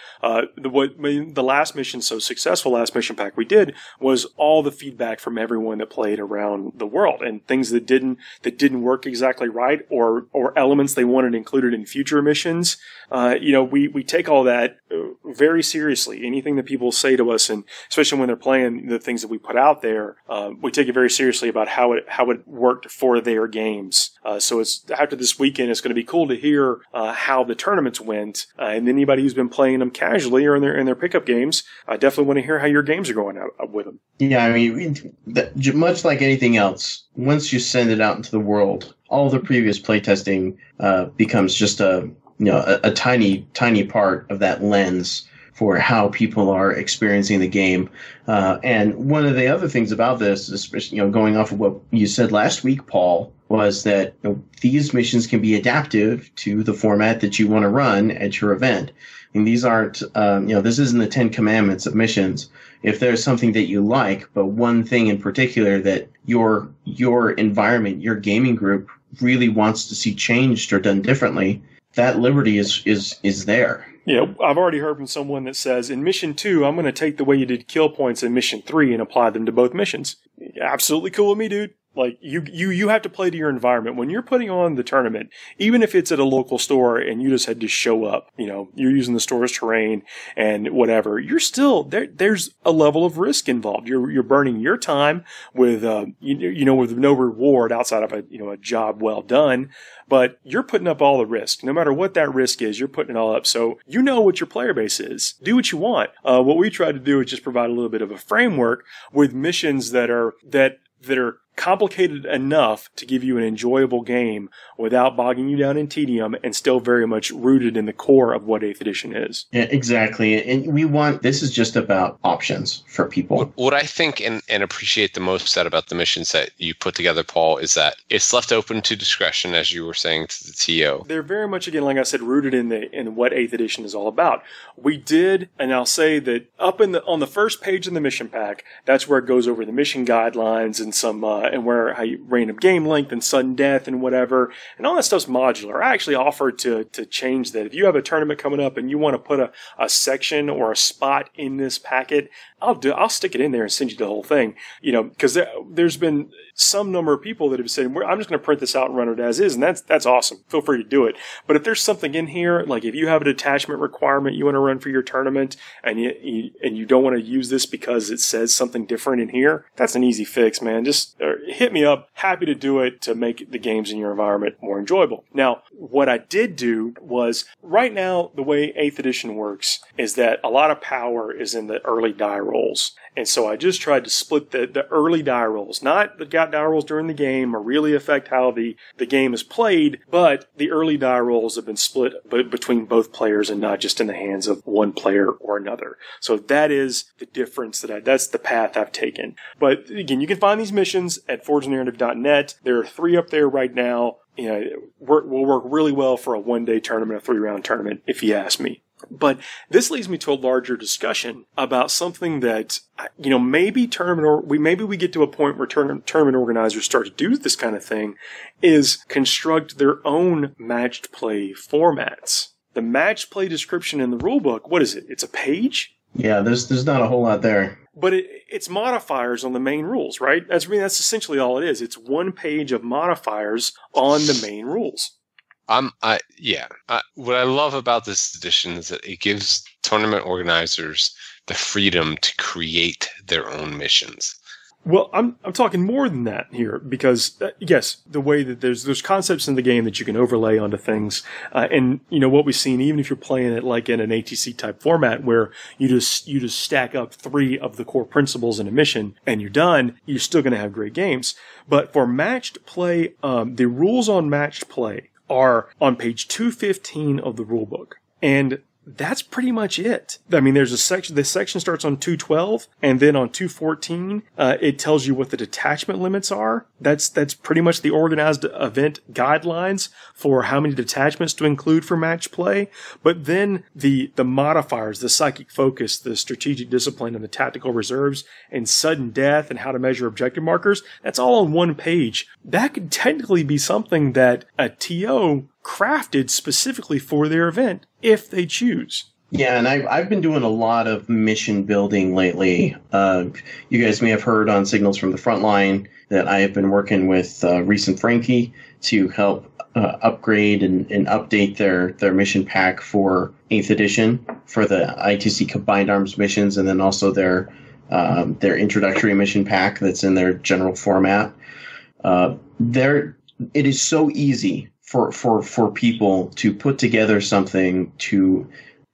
what made the last mission so successful, last mission pack we did, was all the feedback from everyone that played around the world, and things that didn't work exactly right, or elements they wanted included in future missions. We take all that very seriously. Anything that people say to us, and especially when they're playing the things that we put out there, we take it very seriously about how it worked for their games. So it's after this weekend, it's going to be cool to hear how the tournaments went, and anybody who's been playing them casually or in their pickup games, I definitely want to hear how your games are going out with them. Yeah, I mean, much like anything else, once you send it out into the world, all the previous playtesting becomes just a tiny part of that lens for how people are experiencing the game. And one of the other things about this, especially going off of what you said last week, Paul, was that these missions can be adaptive to the format that you want to run at your event. And these aren't, this isn't the 10 commandments of missions. If there's something that you like, but one thing in particular that your environment, your gaming group really wants to see changed or done differently, that liberty is there. Yeah, I've already heard from someone that says, in Mission 2, I'm going to take the way you did kill points in Mission 3 and apply them to both missions. Absolutely cool with me, dude. Like, you have to play to your environment. When you're putting on the tournament, even if it's at a local store and you just had to show up, you're using the store's terrain and whatever, you're still, there's a level of risk involved. You're burning your time with, with no reward outside of a job well done. But you're putting up all the risk. No matter what that risk is, you're putting it all up. So you know what your player base is. Do what you want. What we try to do is just provide a little bit of a framework with missions that are complicated enough to give you an enjoyable game without bogging you down in tedium, and still very much rooted in the core of what 8th edition is. Yeah, exactly. And this is just about options for people. What I think and appreciate the most about the missions that you put together, Paul, is that it's left open to discretion, as you were saying to the TO. They're very much, again, like I said, rooted in what 8th edition is all about. We did, and I'll say that on the first page of the mission pack, that's where it goes over the mission guidelines and some and where how you random game length and sudden death and whatever, and all that stuff's modular. I actually offered to change that. If you have a tournament coming up and you want to put a section or a spot in this packet, I'll stick it in there and send you the whole thing. Because there's been some number of people that have said, I'm just going to print this out and run it as is, and that's awesome. Feel free to do it. But if there's something in here, like if you have a detachment requirement you want to run for your tournament, and you don't want to use this because it says something different in here, that's an easy fix, man. Just hit me up. Happy to do it to make the games in your environment more enjoyable. Now, what I did do was, right now, the way 8th edition works is that a lot of power is in the early die rolls. And so I just tried to split the early die rolls, not the die rolls during the game or really affect how the game is played, but the early die rolls have been split between both players and not just in the hands of one player or another. So that is the difference that's the path I've taken. But again, you can find these missions at forgenarrative.net. There are 3 up there right now. Will work really well for a 1-day tournament, a 3-round tournament, if you ask me. But this leads me to a larger discussion about something that, maybe we get to a point where tournament organizers start to do this kind of thing, is construct their own matched play formats. The matched play description in the rulebook, what is it? It's a page? Yeah, there's not a whole lot there. But it's modifiers on the main rules, right? That's essentially all it is. It's one page of modifiers on the main rules. What I love about this edition is that it gives tournament organizers the freedom to create their own missions. Well, I'm talking more than that here, because yes, the way that there's concepts in the game that you can overlay onto things, and what we've seen, even if you're playing it like in an ATC type format where you just stack up 3 of the core principles in a mission and you're done, you're still going to have great games. But for matched play, the rules on matched play are on page 215 of the rulebook, and that's pretty much it. I mean, there's a section, this section starts on 212, and then on 214, it tells you what the detachment limits are. That's pretty much the organized event guidelines for how many detachments to include for match play. But then the modifiers, the psychic focus, the strategic discipline, and the tactical reserves, and sudden death, and how to measure objective markers, that's all on one page. That could technically be something that a TO crafted specifically for their event, if they choose. Yeah, and I've been doing a lot of mission building lately. You guys may have heard on Signals from the Frontline that I have been working with Reese and Frankie to help upgrade and update their mission pack for 8th edition for the ITC Combined Arms missions, and then also their introductory mission pack that's in their general format. It is so easy for people to put together something to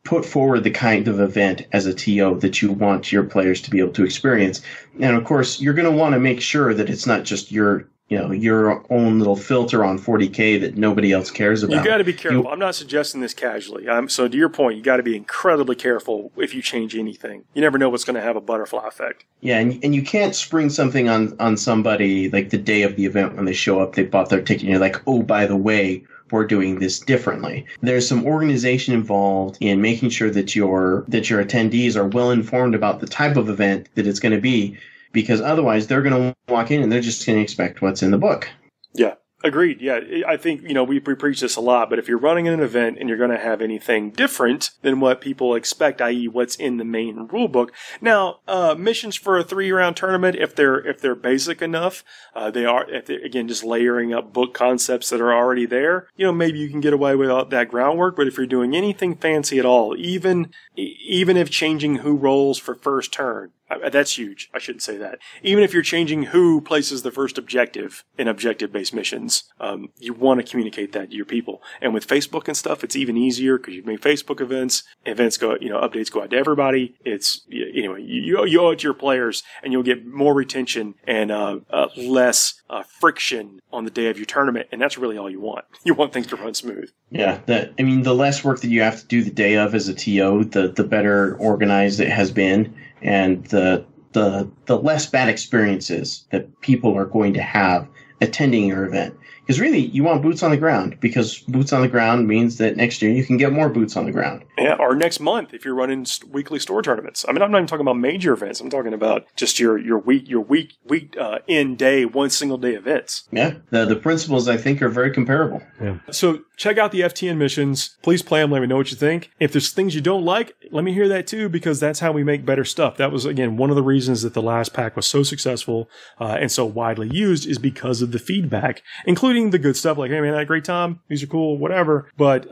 put forward the kind of event as a TO that you want your players to be able to experience. And of course, you're going to want to make sure that it's not just your own little filter on 40K that nobody else cares about. You got to be careful. I'm not suggesting this casually. So to your point, you got to be incredibly careful if you change anything. You never know what's going to have a butterfly effect. Yeah, and you can't spring something on somebody like the day of the event when they show up, they bought their ticket, and you're like, oh, by the way, we're doing this differently. There's some organization involved in making sure that your attendees are well informed about the type of event that it's going to be, because otherwise they're going to walk in and they're just going to expect what's in the book. Yeah. Agreed. Yeah, I think, we preach this a lot, but if you're running an event and you're going to have anything different than what people expect, i.e. what's in the main rule book. Now, missions for a 3-round tournament, if they're basic enough, again, just layering up book concepts that are already there, maybe you can get away without that groundwork. But if you're doing anything fancy at all, even if changing who rolls for first turn, that's huge. I shouldn't say that. Even if you're changing who places the first objective in objective-based missions, you want to communicate that to your people. And with Facebook and stuff, it's even easier because you make Facebook events go, updates go out to everybody. It's, anyway, you owe it to your players, and you'll get more retention and less friction on the day of your tournament. And that's really all you want. You want things to run smooth. Yeah, the less work that you have to do the day of as a TO, the better organized it has been. And the less bad experiences that people are going to have attending your event. Because really, you want boots on the ground, because boots on the ground means that next year you can get more boots on the ground. Yeah, or next month if you're running weekly store tournaments. I mean, I'm not even talking about major events. I'm talking about just your week in day, one single day events. Yeah, the principles I think are very comparable. Yeah. So check out the FTN missions. Please play them. Let me know what you think. If there's things you don't like, let me hear that too, because that's how we make better stuff. That was, again, one of the reasons that the last pack was so successful and so widely used, is because of the feedback, including the good stuff like, hey man, I had a great time, these are cool, whatever. But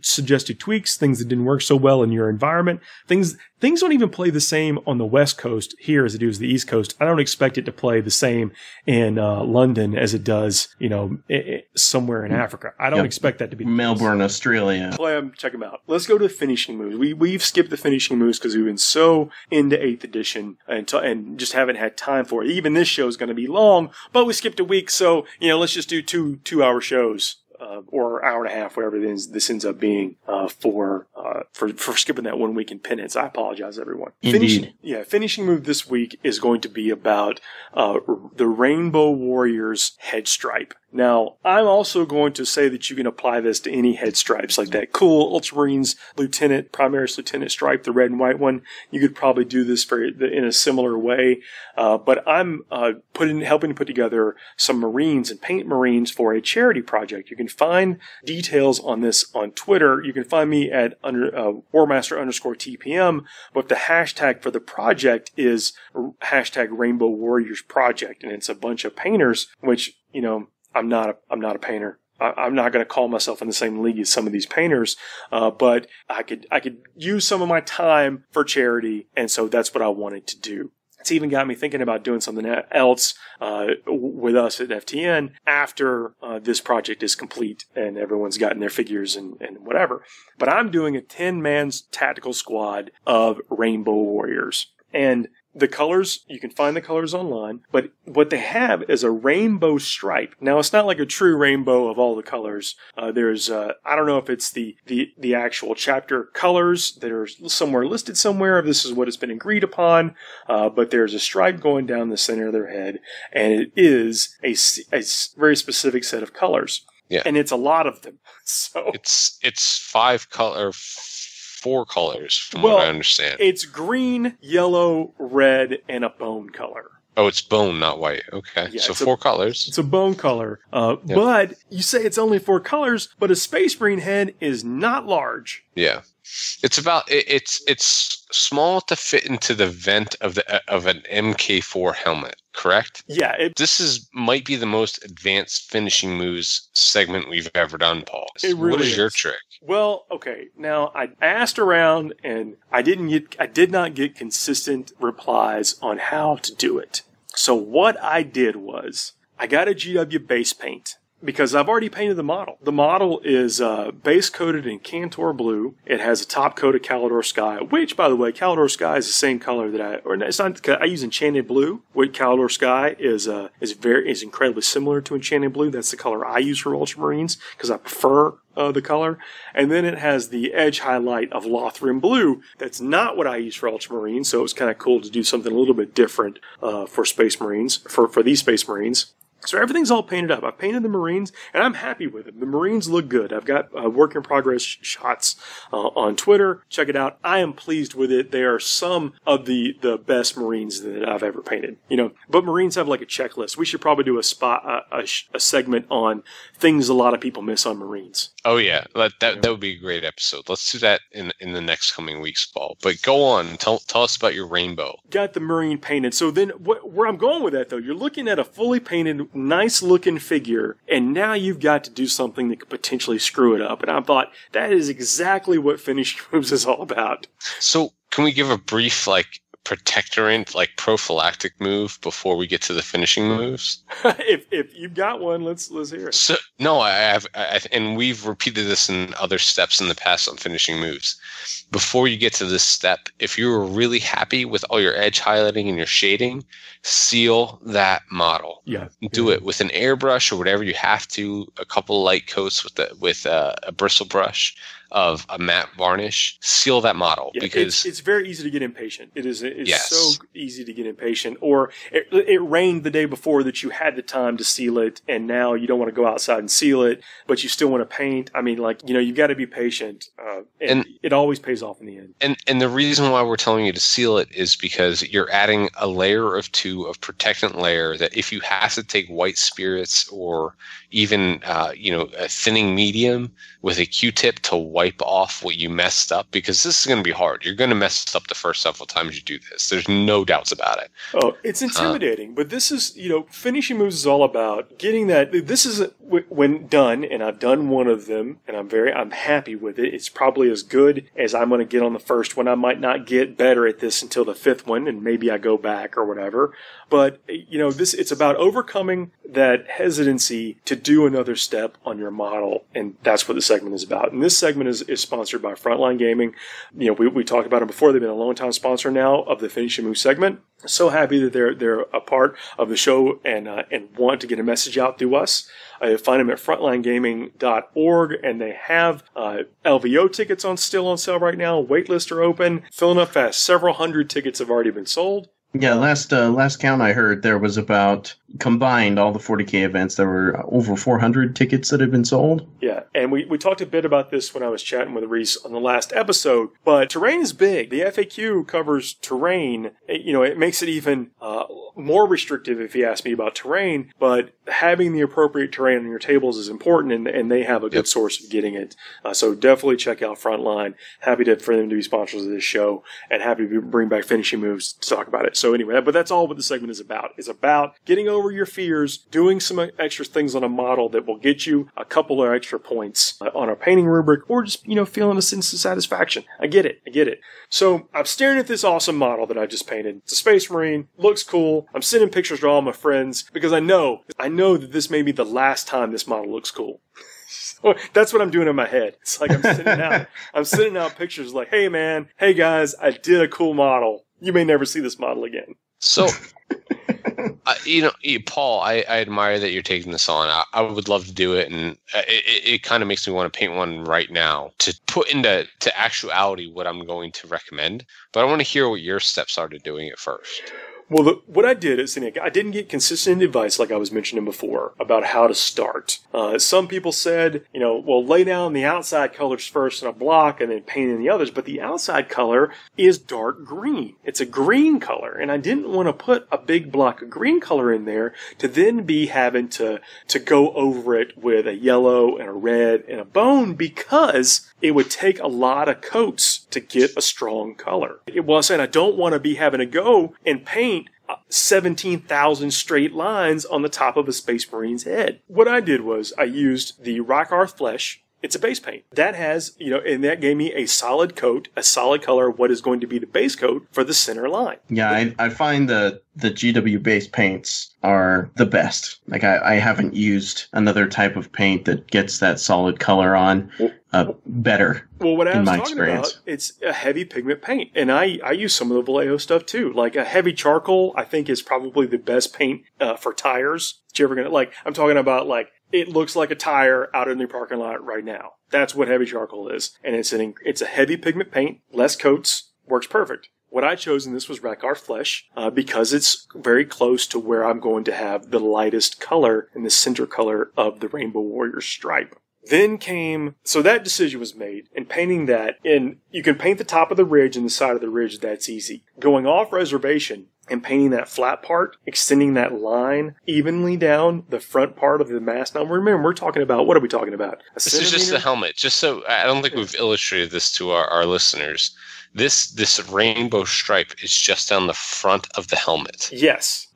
suggested tweaks, things that didn't work so well in your environment, things don't even play the same on the West Coast here as it does the East Coast. I don't expect it to play the same in London as it does, somewhere in Africa. I don't expect that to be Melbourne, Australia. Play them, check them out. Let's go to the finishing moves. We've skipped the finishing moves because we've been so into 8th edition and just haven't had time for it. Even this show is going to be long, but we skipped a week, so let's just do two-hour shows. Or hour and a half, whatever this ends up being, for skipping that 1 week in penance. I apologize, everyone. Indeed. Finishing move this week is going to be about the Rainbow Warriors head stripe. Now, I'm also going to say that you can apply this to any head stripes, like that cool Ultramarines Primaris Lieutenant stripe, the red and white one. You could probably do this in a similar way. But I'm helping to put together some Marines and paint Marines for a charity project. You can find details on this on Twitter. You can find me at Warmaster_TPM, but the hashtag for the project is hashtag Rainbow Warriors Project, and it's a bunch of painters, which, I'm not a painter. I'm not going to call myself in the same league as some of these painters, but I could use some of my time for charity, and so that's what I wanted to do. It's even got me thinking about doing something else with us at FTN after this project is complete and everyone's gotten their figures and whatever. But I'm doing a 10-man tactical squad of Rainbow Warriors. And the colors, you can find the colors online, but what they have is a rainbow stripe. Now, it's not like a true rainbow of all the colors. There's, I don't know if it's the actual chapter colors that are somewhere listed somewhere, if this is what has been agreed upon, but there's a stripe going down the center of their head, and it is a very specific set of colors. Yeah. And it's a lot of them. So it's 4 colors from what I understand. It's green, yellow, red, and a bone color. Oh, it's bone, not white. Okay. Yeah, so 4 colors. It's a bone color. But you say it's only 4 colors, but a Space Marine head is not large. Yeah. It's about it's small to fit into the vent of an MK4 helmet, correct? Yeah. This might be the most advanced finishing moves segment we've ever done, Paul. It really what is your trick? Well, okay. Now I asked around and I did not get consistent replies on how to do it. So what I did was I got a GW base paint. Because I've already painted the model. The model is base coated in Cantor blue. It has a top coat of Calidor Sky, which, by the way, Calidor Sky is the same color that I use Enchanted Blue. Which Calidor Sky is incredibly similar to Enchanted Blue. That's the color I use for Ultramarines because I prefer the color. And then it has the edge highlight of Lothrian Blue. That's not what I use for Ultramarines, so it was kind of cool to do something a little bit different for Space Marines, for these Space Marines. So everything's all painted up. I've painted the Marines, and I'm happy with it. The Marines look good. I've got work in progress shots on Twitter. Check it out. I am pleased with it. They are some of the best Marines that I've ever painted. But Marines have like a checklist. We should probably do a segment on things a lot of people miss on Marines. Oh yeah, that would be a great episode. Let's do that in the next coming weeks, Paul. But go on, tell us about your rainbow. Got the Marine painted. So then, where I'm going with that though, you're looking at a fully painted, nice looking figure, and now you've got to do something that could potentially screw it up. And I thought that is exactly what finishing moves is all about. So can we give a brief protectorant, prophylactic move before we get to the finishing moves? if you've got one, let's hear it. So no, I have, and we've repeated this in other steps in the past on finishing moves. Before you get to this step, if you were really happy with all your edge highlighting and your shading, seal that model. Yeah. Do it with an airbrush or whatever you have to. A couple light coats with a bristle brush of a matte varnish. Seal that model because it's very easy to get impatient. It's yes. so easy to get impatient. Or it rained the day before that you had the time to seal it, and now you don't want to go outside and seal it, but you still want to paint. I mean, you've got to be patient, and it always pays off in the end. And the reason why we're telling you to seal it is because you're adding a layer of 2 of protectant layer that if you have to take white spirits or even a thinning medium with a Q-tip to wipe off what you messed up, because this is going to be hard. You're going to mess up the first several times you do this. There's no doubts about it. Oh, it's intimidating, but this is, finishing moves is all about getting that. This is when done, and I've done one of them, and I'm happy with it. It's probably as good as I'm going to get on the first one. I might not get better at this until the 5th one, and maybe I go back or whatever. But, it's about overcoming that hesitancy to do another step on your model, and that's what the segment is about. And this segment is sponsored by Frontline Gaming. We talked about them before. They've been a long-time sponsor now of the Finishing Move segment. So happy that they're a part of the show and want to get a message out through us. Find them at frontlinegaming.org, and they have LVO tickets still on sale right now. Waitlists are open, filling up fast. Several hundred tickets have already been sold. Yeah, last count I heard, there was about, combined all the 40k events, there were over 400 tickets that had been sold. Yeah, and we talked a bit about this when I was chatting with Reese on the last episode, but terrain is big. The FAQ covers terrain. It makes it even more restrictive if you ask me about terrain, but having the appropriate terrain on your tables is important, and they have a good source of getting it. So definitely check out Frontline. Happy for them to be sponsors of this show, and happy to bring back Finishing Moves to talk about it. So anyway, but that's all what the segment is about. It's about getting over your fears, doing some extra things on a model that will get you a couple of extra points on a painting rubric, or just, feeling a sense of satisfaction. I get it. So I'm staring at this awesome model that I just painted. It's a Space Marine. Looks cool. I'm sending pictures to all my friends because I know that this may be the last time this model looks cool. So that's what I'm doing in my head. It's like I'm sending out pictures like, hey man, hey guys, I did a cool model. you may never see this model again. So, Paul, I admire that you're taking this on. I would love to do it, and it kind of makes me want to paint one right now to put into actuality what I'm going to recommend. But I want to hear what your steps are to doing it first. Well, what I did is, I didn't get consistent advice like I was mentioning before about how to start. Some people said, lay down the outside colors first in a block and then paint in the others. But the outside color is dark green. It's a green color. And I didn't want to put a big block of green color in there to then be having to go over it with a yellow and a red and a bone, because it would take a lot of coats to get a strong color. It was, and I don't want to be having to go and paint 17,000 straight lines on the top of a Space Marine's head. What I did was I used the Rock Art Flesh. It's a base paint. That has, and that gave me a solid coat, a solid color of what is going to be the base coat for the center line. Yeah, I find the GW base paints are the best. Like, I haven't used another type of paint that gets that solid color on better. Well, what I was talking experience. about, it's a heavy pigment paint. And I use some of the Vallejo stuff too. Like a heavy charcoal, I think, is probably the best paint for tires. That you're ever gonna, I'm talking about, it looks like a tire out in the parking lot right now. That's what heavy charcoal is. And it's a heavy pigment paint, less coats, works perfect. What I chose in this was Rackar Flesh because it's very close to where I'm going to have the lightest color and the center color of the Rainbow Warrior stripe. So that decision was made, and painting that, and you can paint the top of the ridge and the side of the ridge, that's easy. Going off reservation and painting that flat part, extending that line evenly down the front part of the mast. Now remember, we're talking about, what are we talking about? This is just the helmet. Just so, I don't think we've illustrated this to our listeners. This rainbow stripe is just down the front of the helmet. Yes.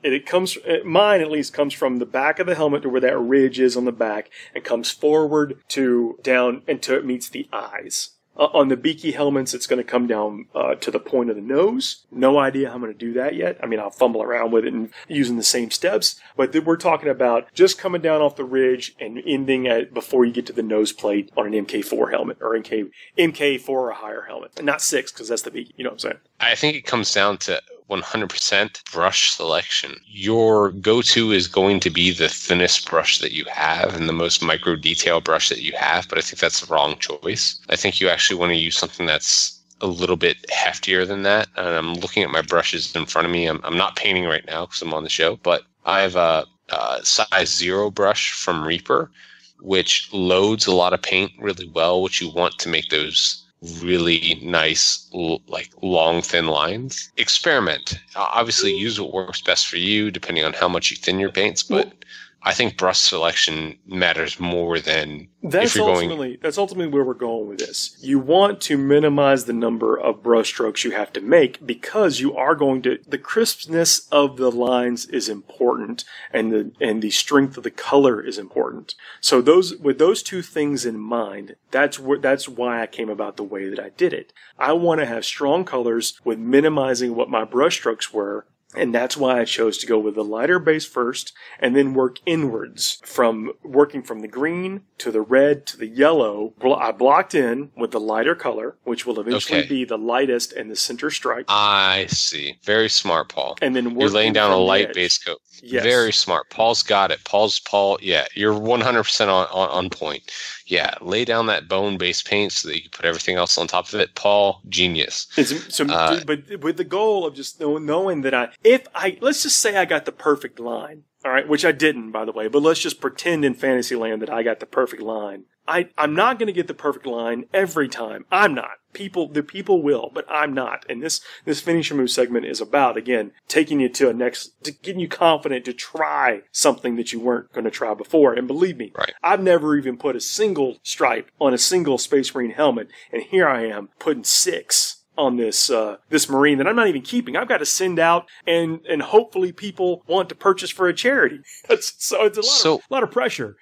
Mine at least comes from the back of the helmet to where that ridge is on the back and comes forward to down until it meets the eyes. On the beaky helmets, it's going to come down to the point of the nose. No idea how I'm going to do that yet. I mean, I'll fumble around with it and using the same steps. But we're talking about just coming down off the ridge and ending before you get to the nose plate on an MK4 helmet or MK4 or a higher helmet. And not 6, because that's the beaky. You know what I'm saying? I think it comes down to 100% brush selection. Your go-to is going to be the thinnest brush that you have and the most micro detail brush that you have, but I think that's the wrong choice. I think you actually want to use something that's a little bit heftier than that. And I'm looking at my brushes in front of me. I'm not painting right now because I'm on the show, but I have a size 0 brush from Reaper, which loads a lot of paint really well, which you want to make those really nice, long, thin lines. Experiment. Obviously, use what works best for you, depending on how much you thin your paints, but I think brush selection matters more than that's ultimately where we're going with this. You want to minimize the number of brush strokes you have to make because you are going to, the crispness of the lines is important and the strength of the color is important. So with those two things in mind, that's why I came about the way that I did it. I want to have strong colors with minimizing what my brush strokes were. And that's why I chose to go with the lighter base first and then work inwards working from the green to the red to the yellow. I blocked in with the lighter color, which will eventually be the lightest and the center stripe. I see. Very smart, Paul. And then you're laying down a light base coat. Yes. Very smart. Paul's got it. Paul, yeah, you're 100% on point. Yeah, lay down that bone base paint so that you can put everything else on top of it. Paul, genius. But with the goal of just knowing that let's just say I got the perfect line, all right, which I didn't, by the way, but let's just pretend in Fantasyland that I got the perfect line. I'm not going to get the perfect line every time. I'm not. The people will, but I'm not. And this Finish Your Move segment is about, again, taking you to getting you confident to try something that you weren't going to try before. And believe me, right. I've never even put a single stripe on a single Space Marine helmet. And here I am putting 6 on this Marine that I'm not even keeping. I've got to send out and hopefully people want to purchase for a charity. It's a lot of pressure.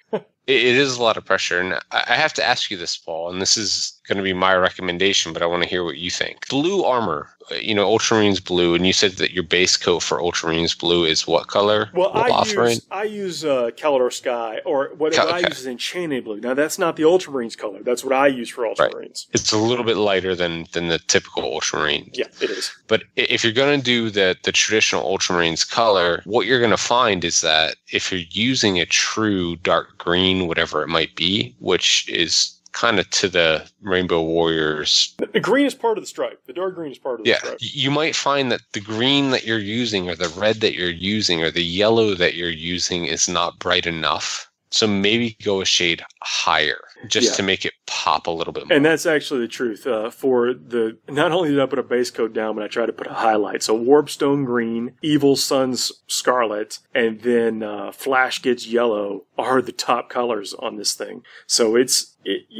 It is a lot of pressure. And I have to ask you this, Paul, and this is going to be my recommendation, but I want to hear what you think. Blue armor, Ultramarines blue, and you said that your base coat for Ultramarines blue is what color? Well, I use Calidor Sky, or what I use is Enchanted Blue. Now, that's not the Ultramarines color. That's what I use for Ultramarines. Right. It's a little bit lighter than the typical Ultramarine. Yeah, it is. But if you're going to do the traditional Ultramarines color, what you're going to find is that if you're using a true dark green, whatever it might be, which is kind of to the Rainbow Warriors. The green is part of the stripe. The dark green is part of the stripe. You might find that the green that you're using or the red that you're using or the yellow that you're using is not bright enough. So maybe go a shade higher just to make it pop a little bit more. And that's actually the truth. Not only did I put a base coat down, but I tried to put a highlight. So Warpstone Green, Evil Sun's Scarlet, and then Flash Gets Yellow are the top colors on this thing. So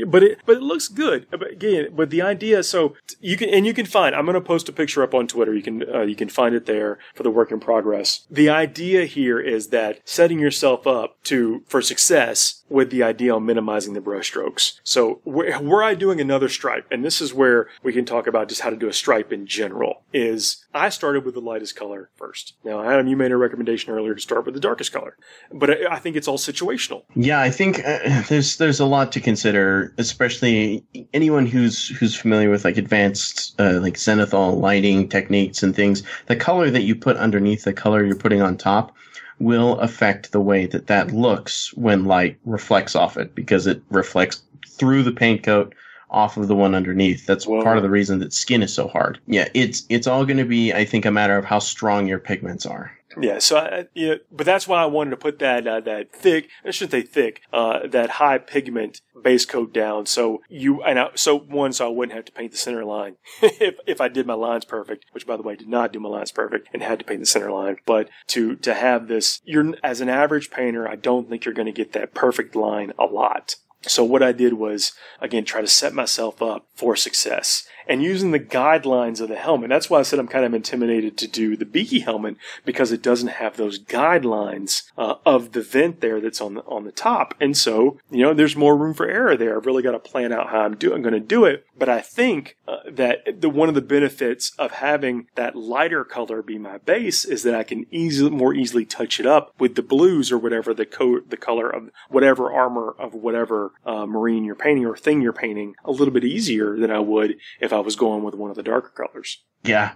but it looks good. But the idea, so you can find. I'm going to post a picture up on Twitter. You can find it there for the work in progress. The idea here is that setting yourself up for success with the idea of minimizing the brush strokes. So were I doing another stripe, and this is where we can talk about just how to do a stripe in general, is I started with the lightest color first. Now, Adam, you made a recommendation earlier to start with the darkest color, but I think it's all situational. Yeah, I think there's a lot to consider, especially anyone who's familiar with like advanced like zenithal lighting techniques and things. The color that you put underneath the color you're putting on top will affect the way that looks when light reflects off it, because it reflects through the paint coat off of the one underneath. That's part of the reason that skin is so hard. Yeah, it's all going to be, I think, a matter of how strong your pigments are. Yeah, so but that's why I wanted to put that thick, I shouldn't say thick, that high pigment base coat down. So I wouldn't have to paint the center line if I did my lines perfect, which by the way did not do my lines perfect and had to paint the center line. But to have this, as an average painter, I don't think you're going to get that perfect line a lot. So what I did was, again, try to set myself up for success. And using the guidelines of the helmet, that's why I said I'm kind of intimidated to do the beaky helmet, because it doesn't have those guidelines of the vent there that's on the top. And so, there's more room for error there. I've really got to plan out how I'm going to do it. But I think that one of the benefits of having that lighter color be my base is that I can more easily touch it up with the blues or whatever the color of whatever armor of whatever marine you're painting or thing you're painting a little bit easier than I would if I was going with one of the darker colors. Yeah,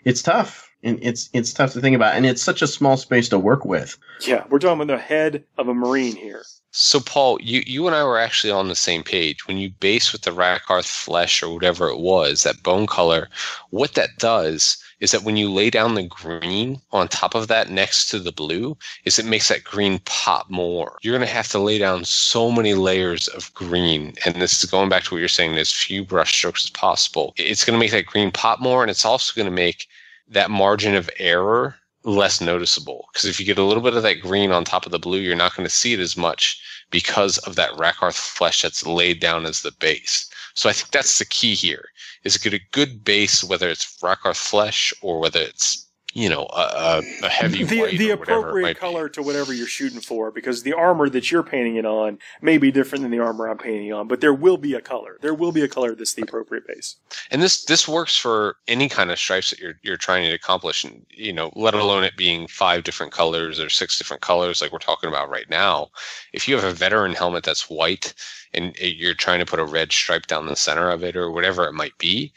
it's tough. And it's tough to think about, and it's such a small space to work with. Yeah, we're talking about the head of a marine here. So, Paul, you and I were actually on the same page. When you base with the Rakarth flesh or whatever it was, that bone color, what that does is that when you lay down the green on top of that next to the blue, is it makes that green pop more. You're going to have to lay down so many layers of green, and this is going back to what you're saying, as few brush strokes as possible. It's going to make that green pop more, and it's also going to make that margin of error less noticeable, because if you get a little bit of that green on top of the blue, you're not going to see it as much because of that Rakarth flesh that's laid down as the base. So I think that's the key here, is to get a good base, whether it's Rakarth flesh or whether it's a heavy white the or whatever appropriate color to whatever you're shooting for, because the armor that you're painting it on may be different than the armor I'm painting on, but there will be a color. There will be a color that's the appropriate base. And this works for any kind of stripes that you're trying to accomplish, and let alone it being 5 different colors or 6 different colors like we're talking about right now. If you have a veteran helmet that's white and you're trying to put a red stripe down the center of it or whatever it might be,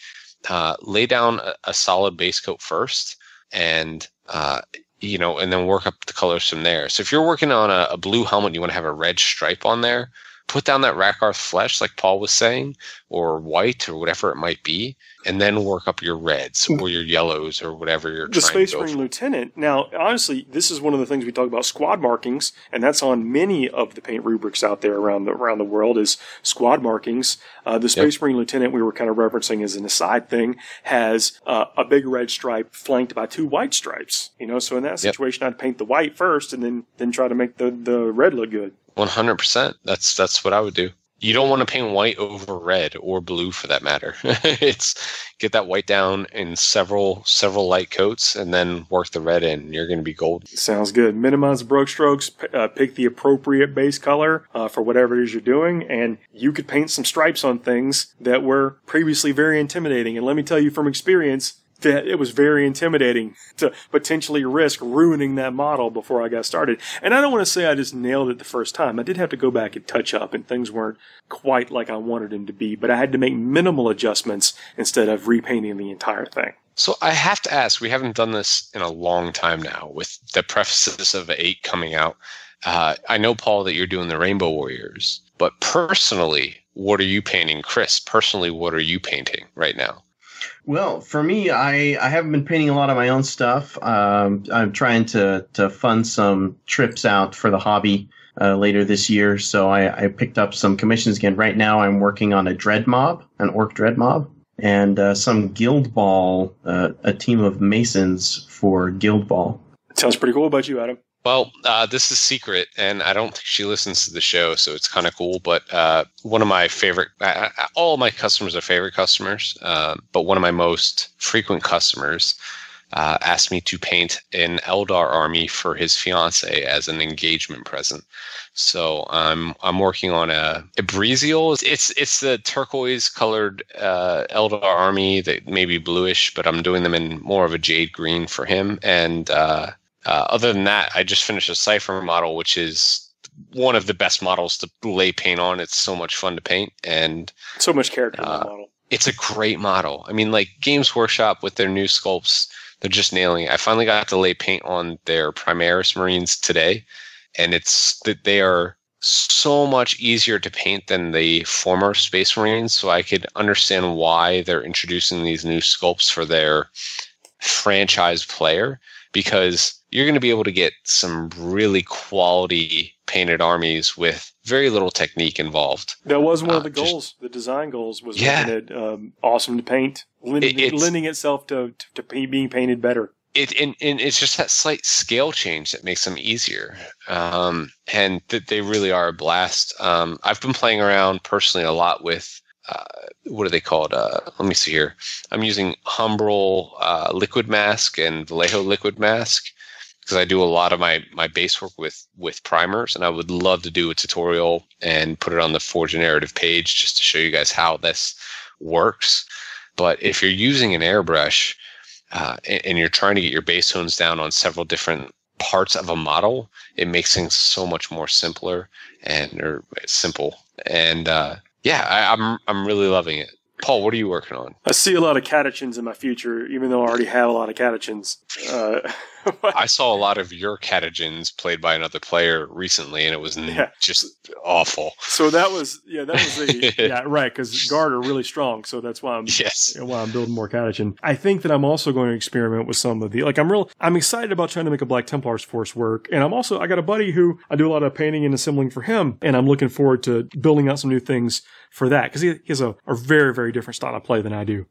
lay down a solid base coat first. And and then work up the colors from there. So if you're working on a blue helmet and you want to have a red stripe on there, put down that Rakarth flesh, like Paul was saying, or white or whatever it might be, and then work up your reds or your yellows or whatever you're trying to go for. The Space Marine Lieutenant. Now, honestly, this is one of the things we talk about, squad markings, and that's on many of the paint rubrics out there around the world is squad markings. The Space Marine Lieutenant, we were kind of referencing as an aside thing, has a big red stripe flanked by 2 white stripes. So in that situation, I'd paint the white first and then try to make the red look good. 100%. That's what I would do. You don't want to paint white over red or blue for that matter. It's get that white down in several light coats and then work the red in. You're going to be golden. Sounds good. Minimize the broke strokes. Pick the appropriate base color for whatever it is you're doing, and you could paint some stripes on things that were previously very intimidating. And let me tell you from experience, that it was very intimidating to potentially risk ruining that model before I got started. And I don't want to say I just nailed it the first time. I did have to go back and touch up, and things weren't quite like I wanted them to be. But I had to make minimal adjustments instead of repainting the entire thing. So I have to ask, we haven't done this in a long time now with the prefaces of 8 coming out. I know, Paul, that you're doing the Rainbow Warriors. But personally, what are you painting? Chris, personally, what are you painting right now? Well, for me, I haven't been painting a lot of my own stuff. I'm trying to fund some trips out for the hobby later this year. So I picked up some commissions again. Right now, I'm working on a dread mob, an orc dread mob, and some Guild Ball, a team of masons for Guild Ball. Sounds pretty cool. About you, Adam? Well, this is secret, and I don't think she listens to the show, so it's kind of cool. But one of my favorite, all of my customers are favorite customers, but one of my most frequent customers asked me to paint an Eldar army for his fiance as an engagement present. So I'm working on a Breezial. It's the turquoise colored Eldar army that may be bluish, but I'm doing them in more of a jade green for him. And other than that, I just finished a Cypher model, which is one of the best models to lay paint on. It's so much fun to paint, and so much character in that model. It's a great model. I mean, like Games Workshop with their new sculpts, they're just nailing it. I finally got to lay paint on their Primaris Marines today, and it's that they are so much easier to paint than the former Space Marines. So I could understand why they're introducing these new sculpts for their franchise player, because you're going to be able to get some really quality painted armies with very little technique involved. That was one of the goals. The design goals was making it awesome to paint, lending itself to being painted better. And it's just that slight scale change that makes them easier. And that they really are a blast. I've been playing around personally a lot with what are they called? Let me see here. I'm using Humbrol Liquid Mask and Vallejo Liquid Mask because I do a lot of my base work with primers, and I would love to do a tutorial and put it on the Forge a Narrative page just to show you guys how this works. But if you're using an airbrush and you're trying to get your base tones down on several different parts of a model, it makes things so much more simple. And I'm really loving it. Paul, what are you working on? I see a lot of catechins in my future, even though I already have a lot of catechins. I saw a lot of your catechins played by another player recently, and it was just awful. So that was right, because Guard are really strong, so that's why I'm building more catechin. I think that I'm also going to experiment with some of the I'm excited about trying to make a Black Templar's force work, and I got a buddy who I do a lot of painting and assembling for him, and I'm looking forward to building out some new things for that, because he has a very, very different style of play than I do.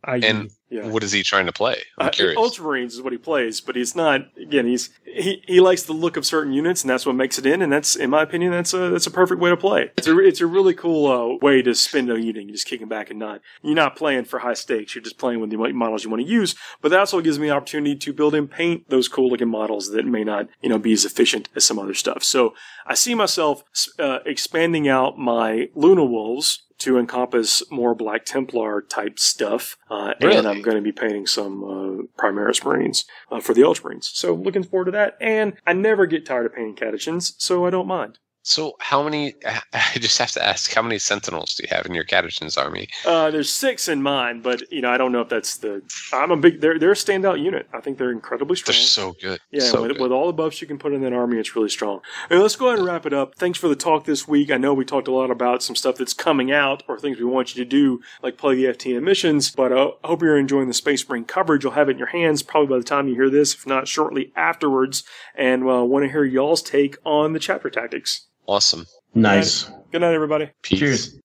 What is he trying to play? I'm curious. Ultramarines is what he plays, but he's not. Again, he likes the look of certain units, and that's what makes it in. And that's, in my opinion, that's a perfect way to play. It's a really cool way to spend a unit. You're just kicking back and you're not playing for high stakes. You're just playing with the models you want to use. But that also gives me an opportunity to build and paint those cool looking models that may not be as efficient as some other stuff. So I see myself expanding out my Luna Wolves to encompass more Black Templar type stuff. Really? And I'm going to be painting some Primaris Marines for the Ultramarines. So looking forward to that. And I never get tired of painting catechins, so I don't mind. So I just have to ask, how many Sentinels do you have in your catechins army? There's 6 in mine, but I don't know if that's they're a standout unit. I think they're incredibly strong. They're so good. Yeah, with all the buffs you can put in that army, it's really strong. And let's go ahead and wrap it up. Thanks for the talk this week. I know we talked a lot about some stuff that's coming out or things we want you to do, like play the FTM missions, but I hope you're enjoying the Space Marine coverage. You'll have it in your hands probably by the time you hear this, if not shortly afterwards, and want to hear y'all's take on the chapter tactics. Awesome. Nice. Good night, everybody. Peace. Cheers.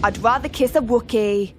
I'd rather kiss a Wookiee.